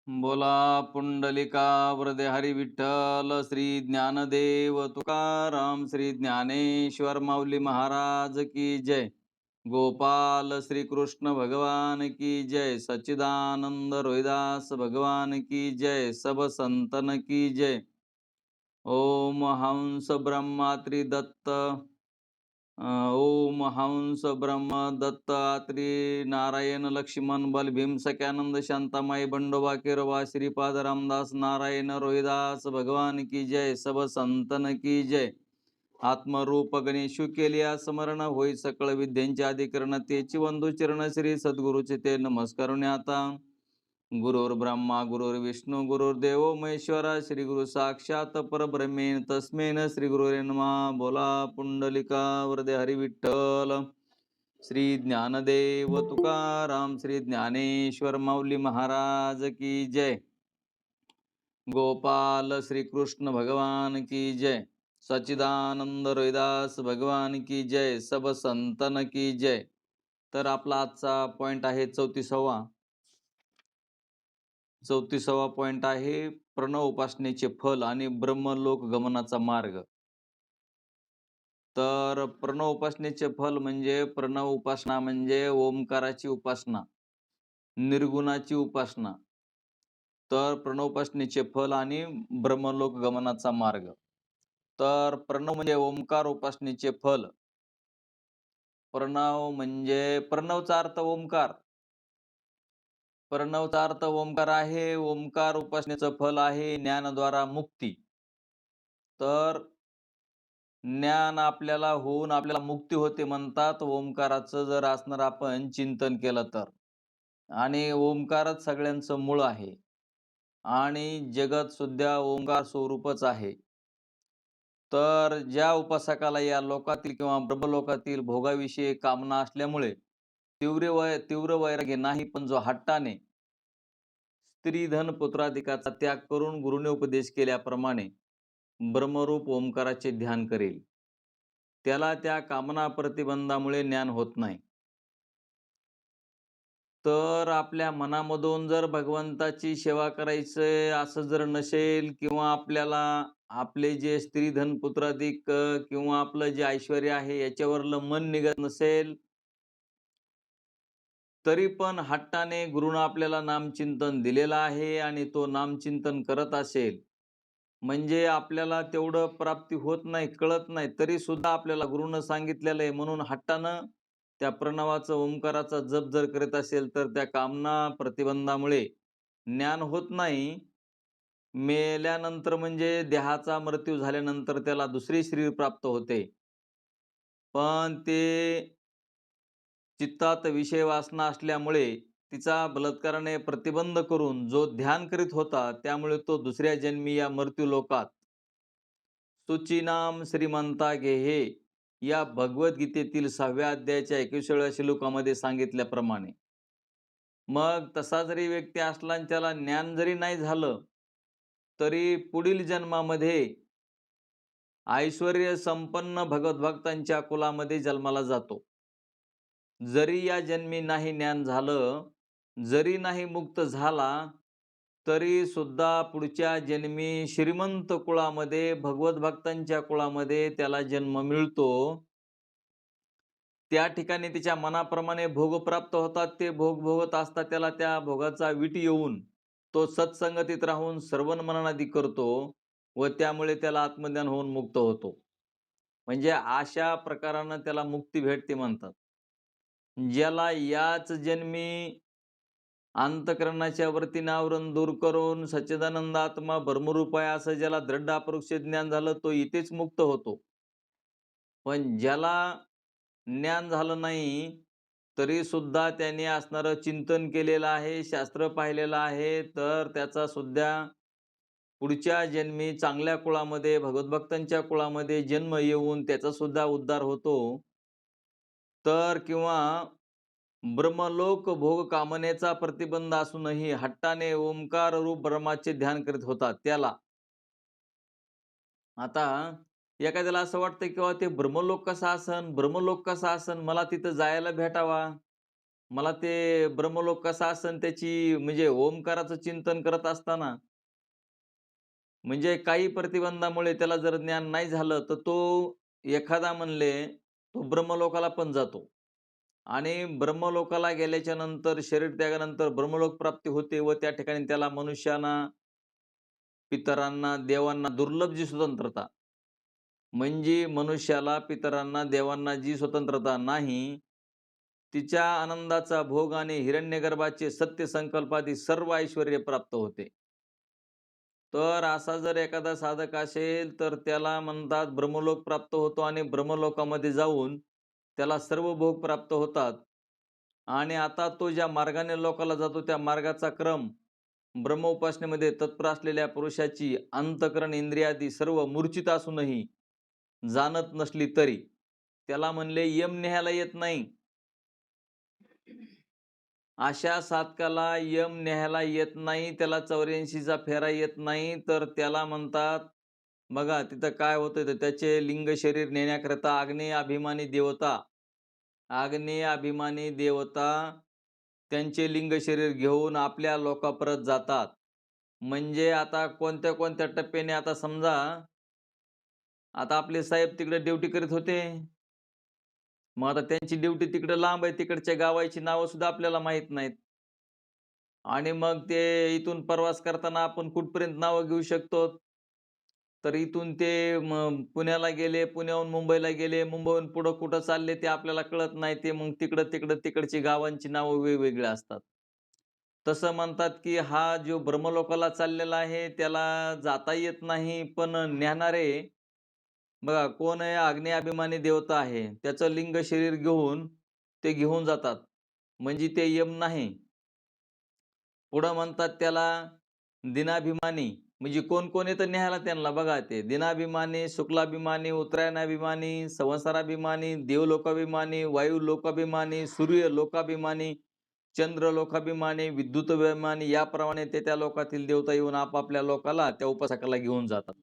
बोला पुंडलिका वरदे हरी विठ्ठल श्री ज्ञानदेव तुकाराम श्री ज्ञानेश्वर माऊली महाराज की जय. गोपाल श्री कृष्ण भगवान की जय. सच्चिदानंद रोहिदास भगवान की जय. सब संतन की जय. ओम हंस ब्रह्मात्रि दत्त ओम हंस ब्रह्म दत्तात्री नारायण लक्ष्मण बल भीम सख्यानंद शांतामाई बंडोबा केरवा श्रीपाद रामदास नारायण रोहिदास भगवान की जय. सब संतन की जय. आत्मरूप गणेशु केलिया स्मरण होई सकळ विद्यांचे अधिकरण तेची वंदू चरण श्री सद्गुरुचे ते नमस्कारुन आता. गुरुर्ब्रह्मा गुरुर्विष्णू गुरुर्देव महेश्वरा श्री गुरु साक्षात परब्रह्मेण तस्मेन श्री गुरुरे नमः. बोला पुंडलिका वरदे हरी विठ्ठल श्री ज्ञानदेव तुकाराम श्री ज्ञानेश्वर माऊली महाराज की जय. गोपाल श्री कृष्ण भगवान की जय. सच्चिदानंद रोहिदास भगवान की जय. सब संतन की जय. तर आपला आजचा पॉइंट आहे 34वा पॉइंट आहे प्रणव उपासनेचे फल आणि ब्रह्मलोक गमनाचा मार्ग. तर प्रणव उपासनेचे फल म्हणजे प्रणव उपासना म्हणजे ओमकाराची उपासना, निर्गुणाची उपासना. तर प्रणव उपासनेचे फल आणि ब्रह्मलोक गमनाचा मार्ग. तर प्रणव म्हणजे ओमकार उपासनेचे फल. प्रणव म्हणजे प्रणवचा अर्थ ओमकार. प्रणवचा अर्थ ओमकार आहे. ओमकार उपासनेचं फल आहे ज्ञानद्वारा मुक्ती. तर ज्ञान आपल्याला होऊन आपल्याला मुक्ती होते म्हणतात ओमकाराचं जर असणार आपण चिंतन केलं तर. आणि ओमकारच सगळ्यांचं मूळ आहे आणि जगत सुद्धा ओंकार स्वरूपच आहे. तर ज्या उपासकाला या लोकातील किंवा ब्रह्मलोकातील भोगाविषयी कामना असल्यामुळे तीव्र वैराग्य नाही, पण जो हट्टाने स्त्री धन पुत्राधिकाचा त्याग करून गुरुने उपदेश केल्याप्रमाणे ब्रह्मरूप ओंकाराचे ध्यान करेल, त्याला त्या कामना प्रतिबंधामुळे ज्ञान होत नाही. तर आपल्या मनामधून जर भगवंताची सेवा करायचं असं जर नसेल किंवा आपल्याला आपले जे स्त्री धन पुत्राधिक किंवा आपलं जे ऐश्वर्य आहे याच्यावरलं मन निघत नसेल, तरी पण हट्टाने गुरुनं आपल्याला नामचिंतन दिलेलं आहे आणि तो नामचिंतन करत असेल, म्हणजे आपल्याला तेवढं प्राप्ती होत नाही, कळत नाही, तरी सुद्धा आपल्याला गुरुनं सांगितलेलं आहे म्हणून हट्टानं त्या प्रणवाचं ओंकाराचा जप जर करीत असेल तर त्या कामना प्रतिबंधामुळे ज्ञान होत नाही. मेल्यानंतर म्हणजे देहाचा मृत्यू झाल्यानंतर त्याला दुसरे शरीर प्राप्त होते. पण ते चित्तात विषय वासना असल्यामुळे तिचा बलात्काराने प्रतिबंध करून जो ध्यान करीत होता त्यामुळे तो दुसऱ्या जन्मी या मृत्यू लोकात सुचिनाम श्रीमंता गेहे या भगवद्गीतेतील 6व्या अध्यायाच्या 21व्या श्लोकामध्ये सांगितल्याप्रमाणे. मग तसा जरी व्यक्ती असला आणि त्याला ज्ञान जरी नाही झालं, तरी पुढील जन्मामध्ये ऐश्वर्य संपन्न भगवद्भक्तांच्या कुलामध्ये जन्माला जातो. जरी या जन्मी नाही ज्ञान झालं, जरी नाही मुक्त झाला, तरी सुद्धा पुढच्या जन्मी श्रीमंत कुळामध्ये भगवत भक्तांच्या कुळामध्ये त्याला जन्म मिळतो. त्या ठिकाणी तिच्या मनाप्रमाणे भोग प्राप्त होतात. ते भोग भोगत असतात त्याला त्या भोगाचा वीट येऊन तो सत्संगतीत राहून श्रवण मननादी करतो व त्यामुळे त्याला आत्मज्ञान होऊन मुक्त होतो. म्हणजे अशा प्रकारानं त्याला मुक्ती भेटते म्हणतात. ज्याला याच जन्मी अंतःकरणाच्या वरतीनं आवरण दूर करून सच्चिदानंद आत्मा ब्रह्मरूप आहे असं ज्याला दृढ अपरोक्ष ज्ञान झालं तो इथेच मुक्त होतो. पण ज्याला ज्ञान झालं नाही, तरी सुद्धा त्याने असणारं चिंतन केलेलं आहे, शास्त्र पाहिलेलं आहे, तर त्याचा सुद्धा पुढच्या जन्मी चांगल्या कुळामध्ये भगवद्भक्तांच्या कुळामध्ये जन्म येऊन त्याचा सुद्धा उद्धार होतो. तर किंवा ब्रह्मलोक भोग कामनेचा प्रतिबंध असूनही हट्टाने ओंकार रूप ब्रह्माचे ध्यान करीत होता त्याला. आता एखाद्याला असं वाटतं की ते ब्रह्मलोक कसा असन, ब्रह्मलोक कसा असन, मला तिथं जायला भेटावा. मला ते ब्रह्मलोक कसा असन त्याची म्हणजे ओमकाराचं चिंतन करत असताना म्हणजे काही प्रतिबंधामुळे त्याला जर ज्ञान नाही झालं, तर तो एखादा म्हणले, तो ब्रह्मलोकाला पण जातो आणि ब्रह्मलोकाला गेल्याच्या नंतर शरीर त्यागानंतर ब्रह्मलोक प्राप्ती होते व त्या ठिकाणी त्याला मनुष्यांना, पितरांना, देवांना दुर्लभ जी स्वतंत्रता, म्हणजे मनुष्याला, पितरांना, देवांना जी स्वतंत्रता नाही, तिच्या आनंदाचा भोग आणि हिरण्यगर्भाचे सत्य संकल्पादी सर्व ऐश्वर्य प्राप्त होते. तर असा जर एखादा साधक असेल, तर त्याला म्हणतात ब्रह्मलोक प्राप्त होतो आणि ब्रह्मलोकामध्ये जाऊन त्याला सर्व भोग प्राप्त होतात. आणि आता तो ज्या मार्गाने लोकाला जातो, त्या मार्गाचा क्रम ब्रह्मोपासनेमध्ये तत्पर असलेल्या पुरुषाची अंतःकरण इंद्रियादी सर्व मूर्छित असूनही जाणत नसली तरी, त्याला म्हणले यम न्यायला येत नाही. अशा साधकाला यम न्यायला येत नाही, त्याला 84चा फेरा येत नाही, तर त्याला म्हणतात बघा तिथं काय होतं, तर त्याचे लिंग शरीर नेण्याकरिता आग्नेय अभिमानी देवता त्यांचे लिंग शरीर घेऊन आपल्या लोकापर्यंत जातात. म्हणजे आता कोणत्या-कोणत्या टप्प्याने आता समजा, आता आपले साहेब तिकडे ड्युटी करीत होते. मग आता त्यांची ड्युटी तिकडे लांब आहे. तिकडच्या गावाची नावं सुद्धा आपल्याला माहीत नाहीत. आणि मग ते इथून प्रवास करताना आपण कुठपर्यंत नावं घेऊ शकतो. तर इथून ते पुण्याला गेले, पुण्याहून मुंबईला गेले, मुंबईहून पुढं कुठं चालले ते आपल्याला कळत नाही. ते मग तिकडची गावांची नावं वेगवेगळी असतात. तसं म्हणतात, की हा जो ब्रह्मलोकाला चाललेला आहे त्याला जाता येत नाही, पण न्याहाणारे बघा कोण आहे अग्नी अभिमानी देवता आहे. त्याचं लिंग शरीर घेऊन ते घेऊन जातात. म्हणजे ते यम नाही. पुढं म्हणतात त्याला दिनाभिमानी, म्हणजे कोण-कोण येतं न्यायला त्यांना बघा ते. दिनाभिमानी, शुक्लाभिमानी, उत्तरायणाभिमानी, संवत्सराभिमानी, देवलोकाभिमानी, वायुलोकाभिमानी, सूर्यलोकाभिमानी, चंद्रलोकाभिमानी, विद्युतभिमानी याप्रमाणे ते त्या लोकातील देवता येऊन आपापल्या लोकाला, त्या उपासकाला घेऊन जातात.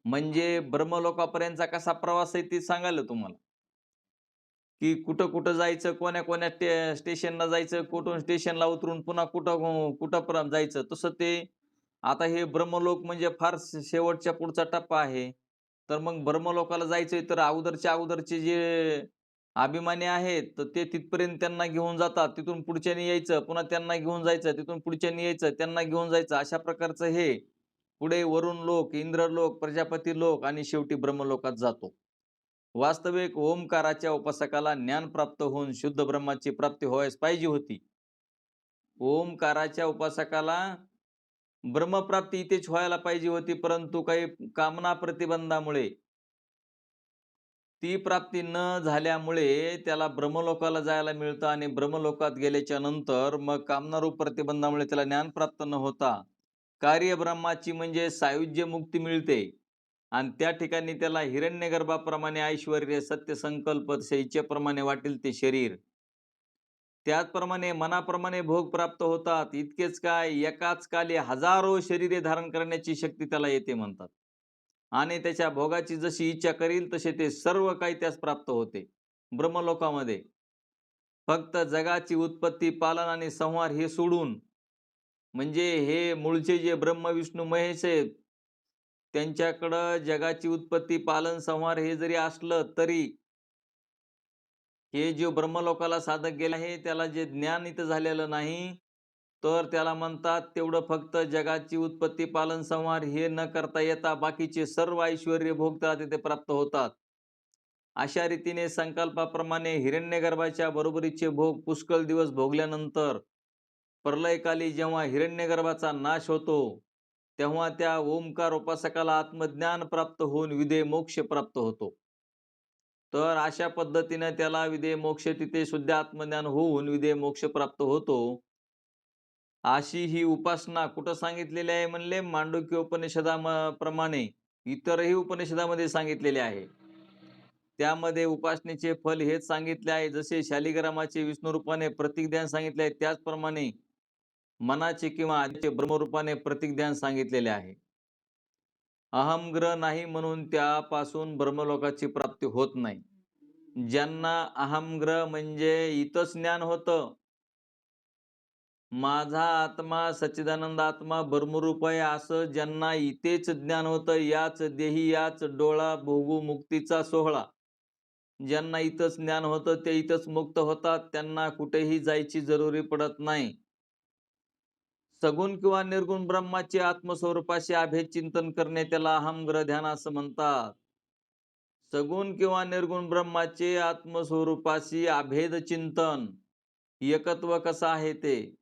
म्हणजे ब्रह्मलोकापर्यंतचा कसा प्रवास आहे ते सांगायला तुम्हाला. की कुठं-कुठं जायचं, कोण्या-कोण्या स्टेशनला जायचं, कुठून स्टेशनला उतरून पुन्हा कुठं जायचं. तसं ते आता हे ब्रह्मलोक म्हणजे फार शेवटच्या पुढचा टप्पा आहे. तर मग ब्रह्मलोकाला जायचंय तर अगोदरचे जे अभिमानी आहेत, तर ते तिथपर्यंत त्यांना घेऊन जातात. तिथून पुढच्यानी यायचं, पुन्हा त्यांना घेऊन जायचं, तिथून पुढच्यानी यायचं, त्यांना घेऊन जायचं. अशा प्रकारचं हे पुढे वरुण लोक, इंद्रलोक, प्रजापती लोक आणि शेवटी ब्रह्मलोकात जातो. वास्तविक ओमकाराच्या उपासकाला ज्ञान प्राप्त होऊन शुद्ध ब्रह्माची प्राप्ती व्हायला पाहिजे होती. ओमकाराच्या उपासकाला ब्रह्मप्राप्ती इथेच व्हायला पाहिजे होती, परंतु काही कामना प्रतिबंधामुळे ती प्राप्ती न झाल्यामुळे त्याला ब्रह्मलोकाला जायला मिळतं आणि ब्रह्मलोकात गेल्याच्या नंतर मग कामनारूप प्रतिबंधामुळे त्याला ज्ञान प्राप्त न होता कार्यब्रह्माची म्हणजे सायुज्य मुक्ती मिळते आणि त्या ठिकाणी त्याला हिरण्यगर्भाप्रमाणे ऐश्वर्य, सत्य संकल्प, इच्छेप्रमाणे वाटेल ते शरीर. त्याचप्रमाणे मनाप्रमाणे भोग प्राप्त होतात. इतकेच काय, एकाच काली हजारो शरीरे धारण करण्याची शक्ती त्याला येते म्हणतात. आणि त्याच्या भोगाची जशी इच्छा करील तसे ते सर्व काही त्यास प्राप्त होते. ब्रह्मलोकामध्ये फक्त जगाची उत्पत्ती, पालन आणि संहार हे सोडून म्हणजे हे मूळचे जे ब्रह्म, विष्णू, महेश आहेत, त्यांच्याकडं जगाची उत्पत्ती, पालन, संहार हे जरी असलं तरी हे जे ब्रह्मलोकाला साधक गेले आहे, त्याला जे ज्ञान इथं झालेलं नाही, तर त्याला म्हणतात तेवढं फक्त जगाची उत्पत्ती, पालन, संहार हे न करता येता बाकीचे सर्व ऐश्वर्य भोग त्याला तिथे प्राप्त होतात. अशा रीतीने संकल्पाप्रमाणे हिरण्यगर्भाच्या बरोबरीचे भोग पुष्कळ दिवस भोगल्यानंतर प्रलयकाली जेव्हा हिरण्यगर्भाचा नाश होतो, तेव्हा त्या ओंकार उपासकाला आत्मज्ञान प्राप्त होऊन विदेह मोक्ष प्राप्त होतो. तर अशा पद्धतीने त्याला विदेह मोक्ष तिथे शुद्ध आत्मज्ञान होऊन विदेह मोक्ष प्राप्त होतो. अशी ही उपासना कुठं सांगितलेली आहे म्हणले मांडूक्य प्रमाणे इतरही उपनिषदामध्ये सांगितलेले आहे. त्यामध्ये उपासनेचे फल हेच सांगितले आहे. जसे शालिग्रामाचे विष्णू रूपाने प्रतीक ध्यान सांगितले आहे, त्याचप्रमाणे मनाचे किंवा आदिचे ब्रह्मरूपाने प्रतीक ध्यान सांगितलेले आहे. अहमग्रह नाही म्हणून त्यापासून ब्रह्मलोकाची प्राप्ती होत नाही. ज्यांना अहमग्रह म्हणजे इथंच ज्ञान होतं. माझा आत्मा सच्चिदानंद आत्मा ब्रह्मरूप आहे असं ज्यांना इथेच ज्ञान होतं, याच देही याच डोळा भोगू मुक्तीचा सोहळा. ज्यांना इथंच ज्ञान होतं ते इथंच मुक्त होतात. त्यांना कुठेही जायची जरुरी पडत नाही. सगुण किंवा निर्गुण ब्रह्माचे आत्मस्वरूपाशी अभेद चिंतन करणे त्याला अहमग्रह ध्यान असं म्हणतात. सगुण किंवा निर्गुण ब्रह्माचे आत्मस्वरूपाशी अभेद चिंतन, एकत्व कसं आहे ते.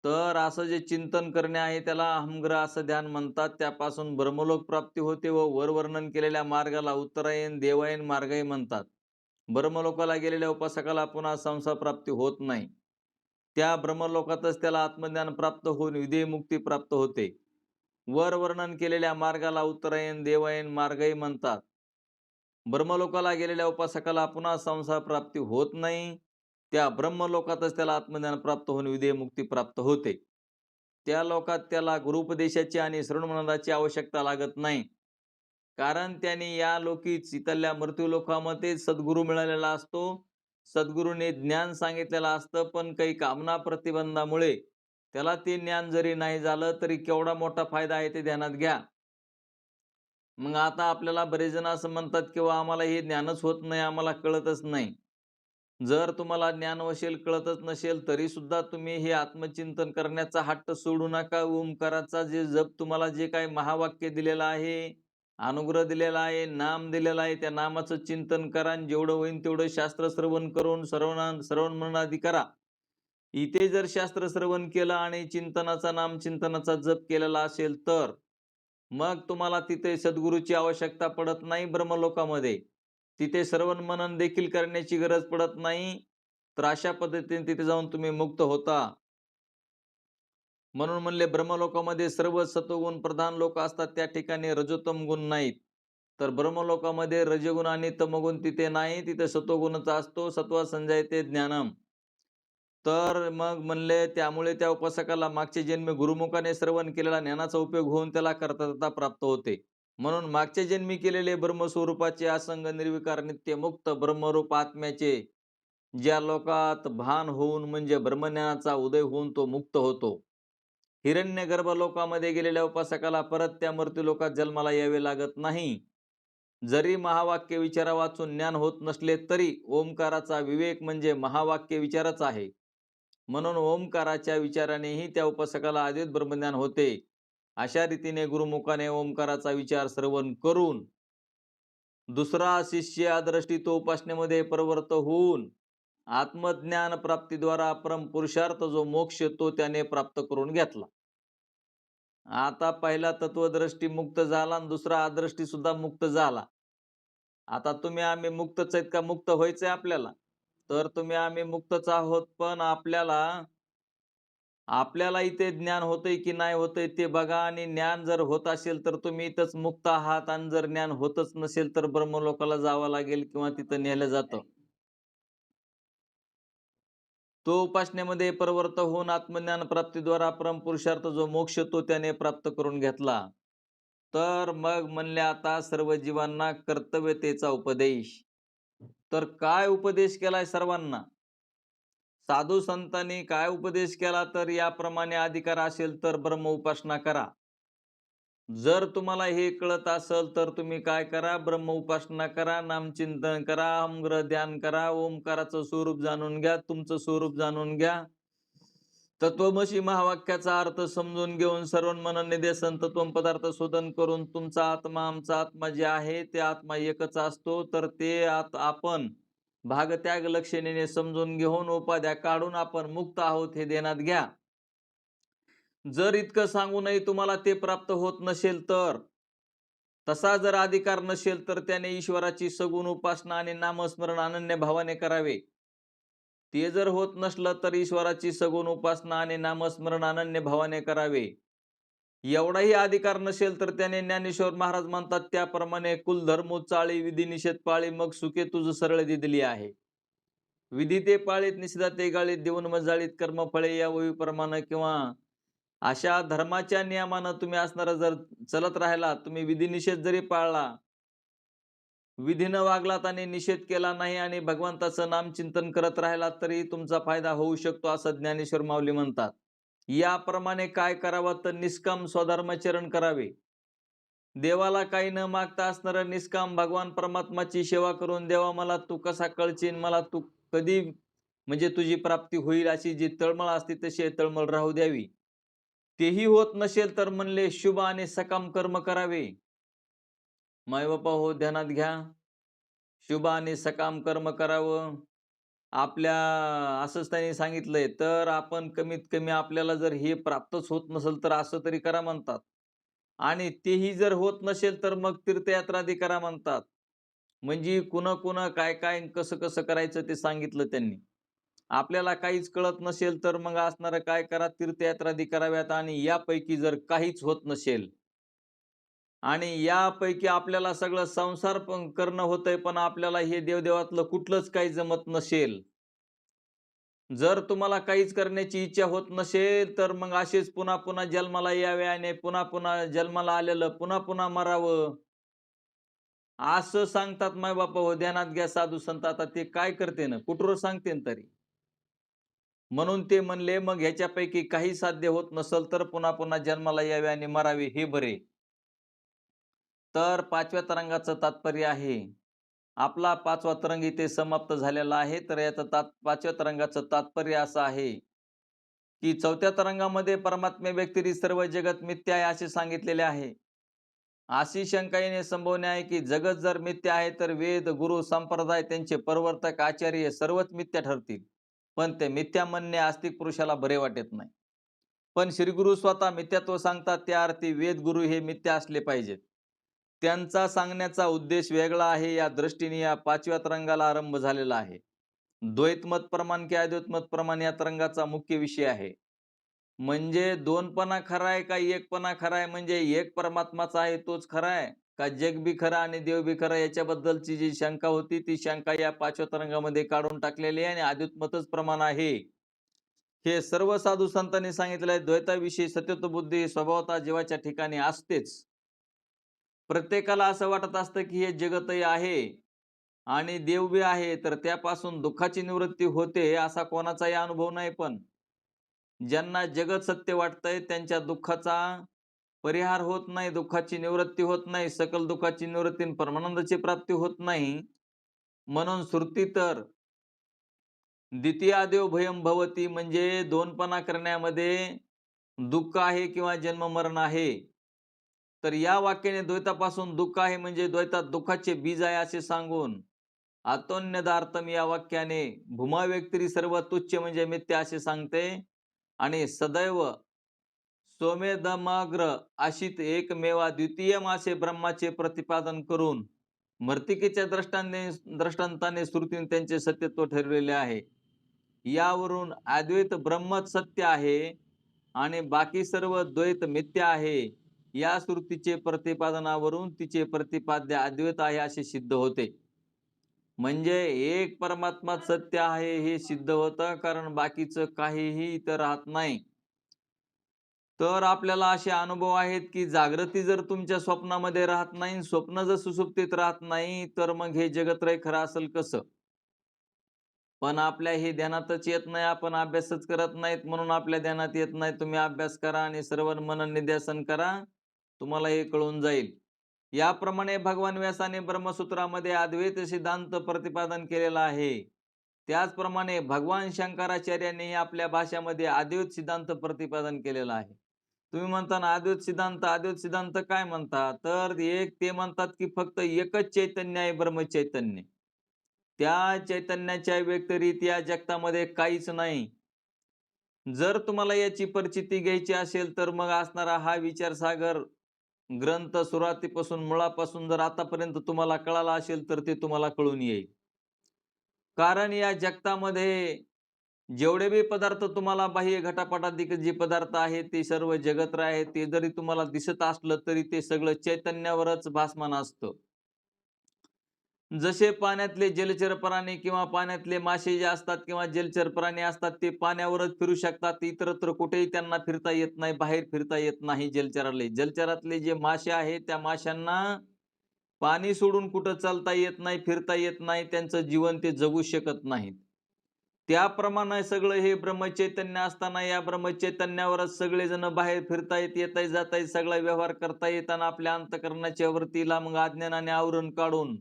तर असं जे चिंतन करणे आहे त्याला अहमग्रह असं ध्यान म्हणतात. त्यापासून ब्रह्मलोक प्राप्ती होते व वर वर्णन केलेल्या मार्गाला उत्तरायण, देवायन मार्गही म्हणतात. ब्रह्मलोकाला गेलेल्या उपासकाला पुन्हा संसार प्राप्ती होत नाही. त्या ब्रह्मलोकातच त्याला आत्मज्ञान प्राप्त होऊन विधेय मुक्ती प्राप्त होते. वर वर्णन केलेल्या मार्गाला उत्तरायण, देवायन मार्गही म्हणतात. ब्रह्मलोकाला गेलेल्या उपासकाला पुन्हा संसार प्राप्ती होत नाही. त्या ब्रह्मलोकातच त्याला आत्मज्ञान प्राप्त होऊन विधेय मुक्ती प्राप्त होते. त्या लोकात त्याला गुरुपदेशाची आणि श्रवणमननाची आवश्यकता लागत नाही. कारण त्याने या लोकीच इथल्या मृत्यूलोकामध्ये सद्गुरू मिळालेला असतो. सद्गुरूने ज्ञान सांगितलेलं असतं, पण काही कामना प्रतिबंधामुळे त्याला ते ज्ञान जरी नाही झालं तरी केवढा मोठा फायदा आहे ते ध्यानात घ्या. मग आता आपल्याला बरेच जण असं म्हणतात किंवा आम्हाला हे ज्ञानच होत नाही, आम्हाला कळतच नाही. जर तुम्हाला ज्ञान नसेल, कळतच नसेल, तरी सुद्धा तुम्ही हे आत्मचिंतन करण्याचा हट्ट सोडू नका. ओंकाराचा जे जप तुम्हाला जे काही महावाक्य दिलेलं आहे, अनुग्रह दिलेला आहे, नाम दिलेलं आहे, त्या नामाचं चिंतन करा आणि जेवढं होईल तेवढं शास्त्र श्रवण करून श्रवण मननादी करा. इथे जर शास्त्र श्रवण केलं आणि चिंतनाचा नाम चिंतनाचा जप केलेला असेल तर मग तुम्हाला तिथे सद्गुरूची आवश्यकता पडत नाही ब्रह्मलोकामध्ये. तिथे श्रवण मनन देखील करण्याची गरज पडत नाही. तर अशा पद्धतीने तिथे जाऊन तुम्ही मुक्त होता. म्हणून म्हणले ब्रह्मलोकामध्ये सर्व सत्वगुण प्रधान लोक असतात, त्या ठिकाणी रजोतम गुण नाहीत. तर ब्रह्मलोकामध्ये रजगुण आणि तमगुण तिथे नाही, तिथे सत्वगुणच असतो. सत्व संजायते ज्ञानम. तर मग म्हणले त्यामुळे त्या उपासकाला मागच्या जन्मी गुरुमुखाने श्रवण केलेला ज्ञानाचा उपयोग होऊन त्याला कर्तव्यता प्राप्त होते. म्हणून मागच्या जन्मी केलेले ब्रह्मस्वरूपाचे असंग निर्विकार नित्यमुक्त ब्रह्मरूप आत्म्याचे ज्या लोकात भान होऊन म्हणजे ब्रह्मज्ञानाचा उदय होऊन तो मुक्त होतो. हिरण्यगर्भ लोकामध्ये गेलेल्या उपासकाला परत त्या मृत्यू लोकात जन्माला यावे लागत नाही. जरी महावाक्य विचारा वाचून ज्ञान होत नसले तरी ओंकाराचा विवेक म्हणजे महावाक्य विचारच आहे. म्हणून ओंकाराच्या विचारानेही त्या उपासकाला अद्वैत ब्रह्मज्ञान होते. अशा रीतीने गुरुमुखाने ओंकाराचा विचार श्रवण करून दुसरा शिष्य अदृष्टी तो उपासनेमध्ये प्रवृत्त होऊन आत्मज्ञान प्राप्तीद्वारा परम पुरुषार्थ जो मोक्ष तो त्याने प्राप्त करून घेतला. आता पहिला तत्वदृष्टी मुक्त झाला आणि दुसरा अदृष्टी सुद्धा मुक्त झाला. आता तुम्ही आम्ही मुक्तच आहेत का? मुक्त व्हायचंय आपल्याला. तर तुम्ही आम्ही मुक्तच आहोत, पण आपल्याला आपल्याला इथे ज्ञान होतंय की नाही होतंय ते बघा आणि ज्ञान जर होत असेल तर तुम्ही इथंच मुक्त आहात आणि जर ज्ञान होतच नसेल तर ब्रह्मलोकाला जावं लागेल किंवा तिथं नेलं जातं. तो उपासनेमध्ये प्रवृत्त होऊन आत्मज्ञान प्राप्तीद्वारा परमपुरुषार्थ जो मोक्ष तो त्याने प्राप्त करून घेतला. तर मग म्हणले आता सर्व जीवांना कर्तव्यतेचा उपदेश. तर काय उपदेश केलाय सर्वांना? साधू संतांनी काय उपदेश केला तर याप्रमाणे अधिकार असेल तर ब्रह्म उपासना करा. जर तुम्हाला हे कळत असेल तर तुम्ही काय करा? ब्रह्म उपासना करा, नामचिंतन करा, अमग्र ध्यान करा, ओंकाराचं स्वरूप जाणून घ्या, तुमचं स्वरूप जाणून घ्या. तत्वमसी महावाक्याचा अर्थ समजून घेऊन सर्वन मनन निदेशन तत्वम पदार्थ शोधन करून तुमचा आत्मा आमचा आत्मा जे आहे ते आत्मा एकच असतो. तर ते आपण भागत्याग लक्षणेने समजून घेऊन उपाध्या काढून आपण मुक्त आहोत हे ध्यानात घ्या. जर इतकं सांगूनही तुम्हाला ते प्राप्त होत नसेल तर तसा जर अधिकार नसेल तर त्याने ईश्वराची सगुण उपासना आणि नामस्मरण अनन्य भावाने करावे. ते जर होत नसलं तर ईश्वराची सगुण उपासना आणि नामस्मरण अनन्य भावाने करावे. एवढाही अधिकार नसेल तर त्याने ज्ञानेश्वर महाराज म्हणतात त्याप्रमाणे कुलधर्म चाळी विधी निषेध पाळी मग सुखे तुझ सरळ दिली आहे. विधी ते पाळीत निषेधा ते गाळीत देऊन मजाळीत कर्मफळे या वही प्रमाणे किंवा अशा धर्माच्या नियमानं तुम्ही असणारा जर चलत राहिला, तुम्ही विधी निषेध जरी पाळला विधीनं वागलात आणि निषेध केला नाही आणि भगवंताचं नामचिंतन करत राहिलात तरी तुमचा फायदा होऊ शकतो, असं ज्ञानेश्वर माऊली म्हणतात. याप्रमाणे काय करावं तर निष्काम स्वधर्माचरण करावे. देवाला काही न मागता असणारं निष्काम भगवान परमात्माची सेवा करून, देवा मला तू कसा कळचीन, मला तू कधी म्हणजे तुझी प्राप्ती होईल, अशी जी तळमळ असते तशी तळमळ राहू द्यावी. तेही होत नसेल तर म्हणले शुभ आणि सकाम कर्म करावे. मायबापा हो, ध्यानात घ्या. शुभ आणि सकाम कर्म करावं. आपल्या असंच त्यांनी सांगितलंय, तर आपण कमीत कमी आपल्याला जर हे प्राप्तच होत नसेल, तर असं तरी करा म्हणतात. आणि तेही जर होत नसेल, तर मग तीर्थयात्रादी करा म्हणतात. म्हणजे कुणं-कुणं, काय-काय, कसं-कसं करायचं ते सांगितलं त्यांनी. आपल्याला काहीच कळत नसेल, तर मग असणारं काय करा, तीर्थयात्रादी कराव्यात आणि यापैकी जर काहीच होत नसेल आणि यापैकी आपल्याला सगळं संसार पण करणं होतंय, पण आपल्याला हे देवदेवातलं कुठलंच काही जमत नसेल. जर तुम्हाला काहीच करण्याची इच्छा होत नसेल, तर मग असेच पुन्हा-पुन्हा जन्माला यावे आणि पुन्हा-पुन्हा जन्माला आलेलं पुन्हा-पुन्हा मरावं. असं सांगतात माय-बाप हो. ध्यानात घ्या साधू संत. आता ते काय करतेन? कुठवर सांगतेन तरी. म्हणून ते म्हणले, मग ह्याच्यापैकी काही साध्य होत नसेल, तर पुन्हा-पुन्हा जन्माला यावे आणि मरावे हे बरे. तर 5व्या तरंगाचं तात्पर्य आहे. आपला 5वा तरंग इथे समाप्त झालेला आहे. तर याचं 5व्या तरंगाचं तात्पर्य असं आहे, की 4थ्या तरंगामध्ये परमात्मे व्यतिरिक्त सर्व जगत मिथ्या आहे असे सांगितलेले आहे. अशी शंका येणे संभवनीय आहे, की जगत जर मिथ्या आहे, तर वेद, गुरु, संप्रदाय, त्यांचे प्रवर्तक, आचार्य सर्वच मिथ्या ठरतील. पण ते मिथ्या म्हणणे आस्तिक पुरुषाला बरे वाटत नाही. पण श्रीगुरु स्वतः मिथ्यात्व सांगतात, त्या अर्थी वेद, गुरु हे मिथ्या असले पाहिजेत. त्यांचा सांगण्याचा उद्देश वेगळा आहे. या दृष्टीने या 5व्या तरंगाला आरंभ झालेला आहे. द्वैतमत प्रमाण की अद्वैतमत प्रमाण या तरंगाचा मुख्य विषय आहे. म्हणजे दोनपणा खरा आहे का एकपणा खरा आहे, म्हणजे एक परमात्माचा आहे तोच खरा आहे का जग बी खरं आणि देव बी खरं, याच्याबद्दलची जी शंका होती ती शंका या 5व्या तरंगामध्ये काढून टाकलेली आहे आणि अद्वैतमतच प्रमाण आहे. हे सर्व साधू संतांनी सांगितलं आहे. द्वैताविषयी सत्यत्व बुद्धी स्वभावतः जीवाच्या ठिकाणी असतेच. प्रत्येकाला असं वाटत असतं की हे जगतही आहे आणि देव बी आहे, तर त्यापासून दुःखाची निवृत्ती होते असा कोणाचाही अनुभव नाही. पण ज्यांना जगत सत्य वाटतंय त्यांच्या दुःखाचा परिहार होत नाही, दुःखाची निवृत्ती होत नाही, सकल दुःखाची निवृत्ती आणि परमानंदाची प्राप्ती होत नाही. म्हणून श्रुती तर द्वितीयादेव भयं भवती, म्हणजे दोनपणा करण्यामध्ये दुःख आहे किंवा जन्म मरण आहे. तर या वाक्याने द्वैतापासून दुःख आहे म्हणजे द्वैतात दुःखाचे बीज आहे असे सांगून अतोन्यदार्थम या वाक्याने भूमाव्यक्तिरी सर्व तुच्छ म्हणजे मिथ्या असे सांगते आणि सदैव सोमेदमाग्र आशित एकमेवा द्वितीय मासे ब्रह्माचे प्रतिपादन करून मर्तिकेच्या दृष्टांताने श्रुतीने त्यांचे सत्यत्व ठरलेले आहे. यावरून अद्वैत ब्रह्मच सत्य आहे आणि बाकी सर्व द्वैत मिथ्या आहे. या श्रुतीचे प्रतिपादनावरून तिचे प्रतिपाद्य अद्वैत आहे असे सिद्ध होते. म्हणजे एक परमात्मा सत्य आहे हे सिद्ध होतं, कारण बाकीचं काहीही इथं राहत नाही. तर आपल्याला असे अनुभव आहेत, की जागृती जर तुमच्या स्वप्नामध्ये राहत नाही, स्वप्न जर सुषुप्तीत राहत नाही, तर मग हे जगत्रय खरं असेल कसं? पण आपल्या हे ध्यानातच येत नाही. आपण अभ्यासच करत नाहीत म्हणून आपल्या ध्यानात येत नाही. तुम्ही अभ्यास करा आणि श्रवण मनन निध्यासन करा. तुम्हाला हे कळून जाईल. याप्रमाणे भगवान व्यासाने ब्रह्मसूत्रामध्ये अद्वैत सिद्धांत प्रतिपादन केलेला आहे. त्याचप्रमाणे भगवान शंकराचार्यांनी आपल्या भाषामध्ये अद्वैत सिद्धांत प्रतिपादन केलेला आहे. तुम्ही म्हणता ना अद्वैत सिद्धांत काय म्हणता? तर एक ते म्हणतात, की फक्त एकच चैतन्य आहे ब्रह्मचैतन्य. त्या चैतन्याच्या व्यतिरिक्त या जगतामध्ये काहीच नाही. जर तुम्हाला याची परिचिती घ्यायची असेल, तर मग असणारा हा विचारसागर ग्रंथ सुरुवातीपासून मुळापासून जर आतापर्यंत तुम्हाला कळाला असेल, तर ते तुम्हाला कळून येईल. कारण या जगतामध्ये जेवढे बी पदार्थ तुम्हाला बाह्य घटापटादिक जे पदार्थ आहेत, ते सर्व जगत्र आहे. ते जरी तुम्हाला दिसत असलं, तरी ते सगळं चैतन्यावरच भासमान असतं. जसे पाण्यातले जलचर प्राणी किंवा पाण्यातले मासे जे असतात किंवा जलचर प्राणी असतात, ते पाण्यावरच फिरू शकतात. इतरत्र कुठेही त्यांना फिरता येत नाही, बाहेर फिरता येत नाही जलचराले. जलचरातले जे मासे आहेत, त्या माशांना पाणी सोडून कुठं चालता येत नाही, फिरता येत नाही, त्यांचं जीवन ते जगू शकत नाहीत. त्याप्रमाणे सगळं हे ब्रह्मचैतन्य असताना या ब्रह्मचैतन्यावरच सगळेजण बाहेर फिरतायत, येतायत, जातायत, सगळा व्यवहार करतायत आणि आपल्या अंतःकरणाच्या वरतीला मग अज्ञानाने आवरण काढून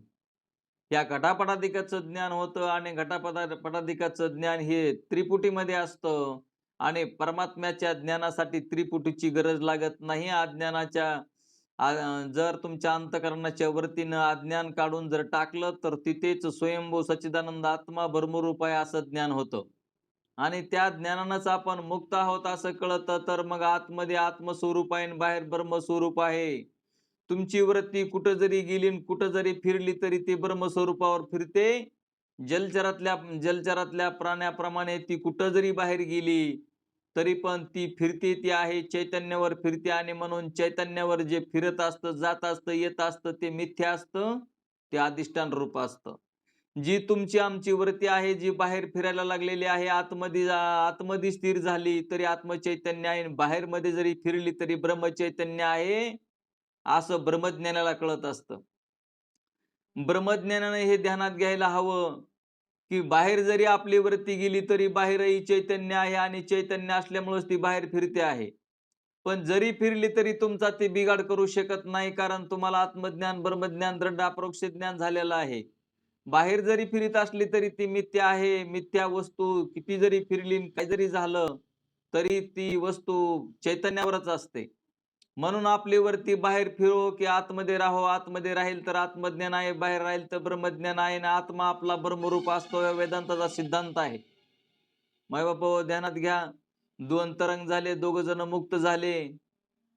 या घटापटाधिकाचं ज्ञान होतं आणि पटाधिकाचं ज्ञान हे त्रिपुटीमध्ये असतं आणि परमात्म्याच्या ज्ञानासाठी त्रिपुटीची गरज लागत नाही. जर तुमच्या अंतःकरणाच्या वरतीनं अज्ञान काढून जर टाकलं, तर तिथेच स्वयंभू सच्चिदानंद आत्मा भरमरूप आहे असं ज्ञान होतं. आणि त्या ज्ञानानंच आपण मुक्त आहोत असं कळतं, तर मग आतमध्ये आत्मस्वरूप आहे आणि बाहेर ब्रह्मस्वरूप आहे. तुमची वृत्ती कुठं जरी गेली आणि कुठं जरी फिरली तरी ती ब्रह्मस्वरूपावर फिरते. जलचरातल्या प्राण्याप्रमाणे ती कुठं जरी बाहेर गेली, तरी पण ती फिरते, ती आहे चैतन्यावर फिरते आणि म्हणून चैतन्यावर जे फिरत असतं, जात असतं, येत असतं ते मिथ्या असतं, ते अधिष्ठान रूप असतं. जी तुमची आमची वृत्ती आहे, जी बाहेर फिरायला लागलेली आहे, आतमध्ये स्थिर झाली तरी आत्मचैतन्य आहे, बाहेरमध्ये जरी फिरली तरी ब्रह्मचैतन्य आहे, असं ब्रह्मज्ञानाला कळत असतं. ब्रह्मज्ञानाने हे ध्यानात घ्यायला हवं, की बाहेर जरी आपली वृत्ती गेली तरी बाहेरही चैतन्य आहे आणि चैतन्य असल्यामुळेच ती बाहेर फिरते आहे. पण जरी फिरली तरी तुमचा ते बिघाड करू शकत नाही, कारण तुम्हाला आत्मज्ञान, ब्रह्मज्ञान, दृढ अपरोक्ष ज्ञान झालेलं आहे. बाहेर जरी फिरत असली तरी ती मिथ्या आहे. मिथ्या वस्तू किती जरी फिरली आणि काही जरी झालं, तरी ती वस्तू चैतन्यावरच असते. म्हणून आपली वरती बाहेर फिरो की आतमध्ये राहो, आतमध्ये राहील तर आत्मज्ञान आहे, बाहेर राहील तर ब्रह्मज्ञान आहे आणि आत्मा आपला ब्रह्मरूप असतो, हा वेदांताचा सिद्धांत आहे. मायबाप ध्यानात घ्या, 2 तरंग झाले, 2 जण मुक्त झाले.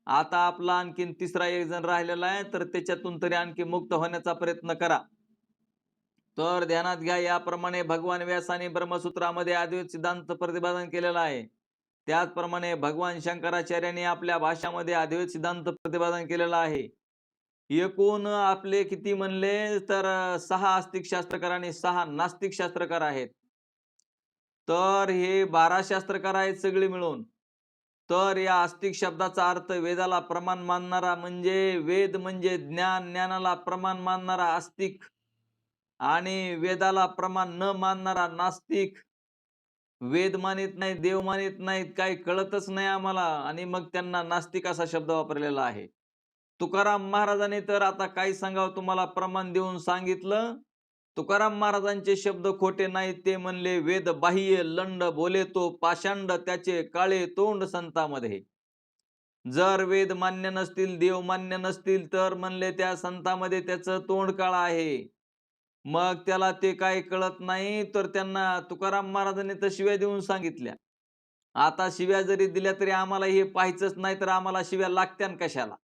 आता आपला आणखीन तिसरा एक जण राहिलेला आहे, तर त्याच्यातून तरी आणखी मुक्त होण्याचा प्रयत्न करा. तर ध्यानात घ्या, याप्रमाणे भगवान व्यासाने ब्रह्मसूत्रामध्ये अद्वैत सिद्धांत प्रतिपादन केलेला आहे. त्याचप्रमाणे भगवान शंकराचार्यांनी आपल्या भाषामध्ये अद्वैत सिद्धांत प्रतिपादन केलेला आहे. एकूण आपले किती म्हणले तर 6 आस्तिक शास्त्रकार आणि 6 नास्तिक शास्त्रकार आहेत. तर हे 12 शास्त्रकार आहेत सगळे मिळून. तर या आस्तिक शब्दाचा अर्थ वेदाला प्रमाण मानणारा म्हणजे वेद म्हणजे ज्ञान, ज्ञानाला प्रमाण मानणारा आस्तिक आणि वेदाला प्रमाण न मानणारा नास्तिक. वेद मानित नाहीत, देव मानित नाहीत, काही कळतच नाही आम्हाला आणि मग त्यांना नास्तिक असा शब्द वापरलेला आहे. तुकाराम महाराजांनी तर आता काय सांगावं तुम्हाला प्रमाण देऊन सांगितलं. तुकाराम महाराजांचे शब्द खोटे नाहीत. ते म्हणले, "वेद बाह्य लंड बोले तो पाषांड, त्याचे काळे तोंड संतामध्ये." जर वेद मान्य नसतील, देव मान्य नसतील, तर म्हणले त्या संतामध्ये त्याचं तोंड काळं आहे. मग त्याला ते काही कळत नाही, तर त्यांना तुकाराम महाराजांनी तर शिव्या देऊन सांगितल्या. आता शिव्या जरी दिल्या तरी आम्हाला हे पाहायचंच नाही, तर आम्हाला शिव्या लागत्यान कशाला?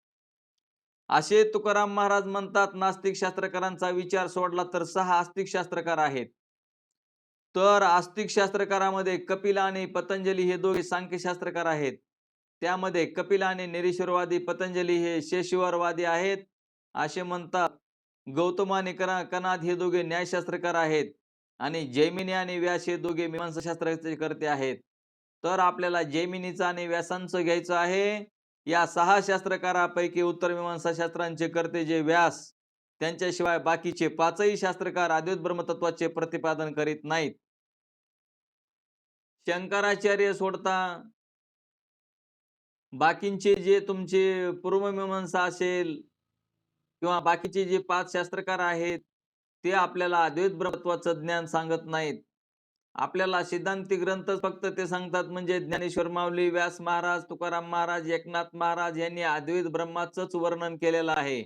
असे तुकाराम महाराज म्हणतात. नास्तिक शास्त्रकारांचा विचार सोडला तर 6 आस्तिक शास्त्रकार आहेत. तर आस्तिक शास्त्रकारामध्ये कपिल आणि पतंजली हे दोघे सांख्यशास्त्रकार आहेत. त्यामध्ये कपिल आणि निरीश्वरवादी, पतंजली हे शेषवारवादी आहेत असे म्हणतात. गौतम आणि कणाद हे दोघे न्यायशास्त्रकार आहेत आणि जैमिनी आणि व्यास हे दोघे मीमांसाशास्त्राचे कर्ते आहेत. तर आपल्याला जैमिनीचं आणि व्यासांचं घ्यायचं आहे. या 6 शास्त्रकारापैकी उत्तर मीमांसा शास्त्रांचे कर्ते जे व्यास, त्यांच्याशिवाय बाकीचे 5ही शास्त्रकार अद्वैत ब्रह्मतत्वाचे प्रतिपादन करीत नाहीत. शंकराचार्य सोडता बाकीचे जे तुमचे पूर्वमीमांसा असेल किंवा बाकीचे जे 5 शास्त्रकार आहेत, ते आपल्याला अद्वैत ब्रह्मत्वाचं ज्ञान सांगत नाहीत. आपल्याला सिद्धांती ग्रंथच फक्त ते सांगतात, म्हणजे ज्ञानेश्वर माऊली, व्यास महाराज, तुकाराम महाराज, एकनाथ महाराज यांनी अद्वैत ब्रह्माचंच वर्णन केलेलं आहे.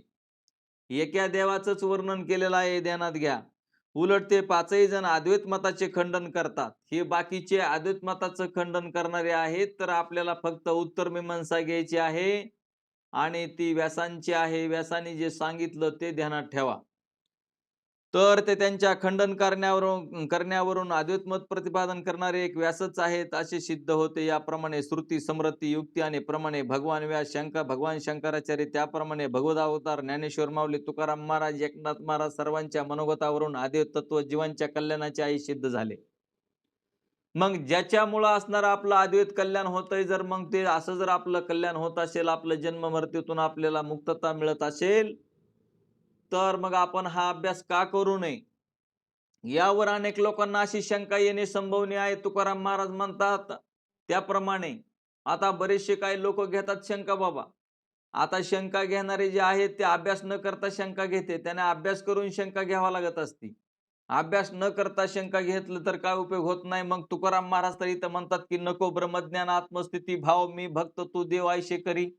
एका देवाचंच वर्णन केलेलं आहे, ध्यानात घ्या. उलट ते 5ही जण अद्वैत मताचे खंडन करतात. हे बाकीचे अद्वैत मताचं खंडन करणारे आहेत. तर आपल्याला फक्त उत्तर मीमांसा घ्यायची आहे आणि ती व्यासांची आहे. व्यासांनी जे सांगितलं ते ध्यानात ठेवा. तर ते त्यांच्या खंडन करण्यावरून अद्वैत मत प्रतिपादन करणारे एक व्यासच आहेत असे सिद्ध होते. याप्रमाणे श्रुती, स्मृती, युक्ती आणि प्रमाणे भगवान व्यास, भगवान शंकराचार्य, त्याप्रमाणे भगवत अवतार, ज्ञानेश्वर माऊली, तुकाराम महाराज, एकनाथ महाराज सर्वांच्या मनोगतावरून अद्वैत तत्व जीवांच्या कल्याणाचे आई सिद्ध झाले. मग ज्याच्यामुळं असणारं आपलं अद्वैत कल्याण होतंय, जर मग ते असं जर आपलं कल्याण होत असेल, आपलं जन्म मृत्यूतून आपल्याला मुक्तता मिळत असेल, तर मग आपण हा अभ्यास का करू नये? यावर अनेक लोकांना अशी शंका येणे संभवनीय आहे. तुकाराम महाराज म्हणतात त्याप्रमाणे आता बरेचसे काही लोक घेतात शंका बाबा. आता शंका घेणारे जे आहेत ते अभ्यास न करता शंका घेते. त्याने अभ्यास करून शंका घ्यावा लागत असती. अभ्यास न करता शंका घेतलं तर काय उपयोग होत नाही. मग तुकाराम महाराज तर इथं म्हणतात की नको ब्रह्मज्ञान आत्मस्थिती भाव मी भक्त तू देव ऐशे करी.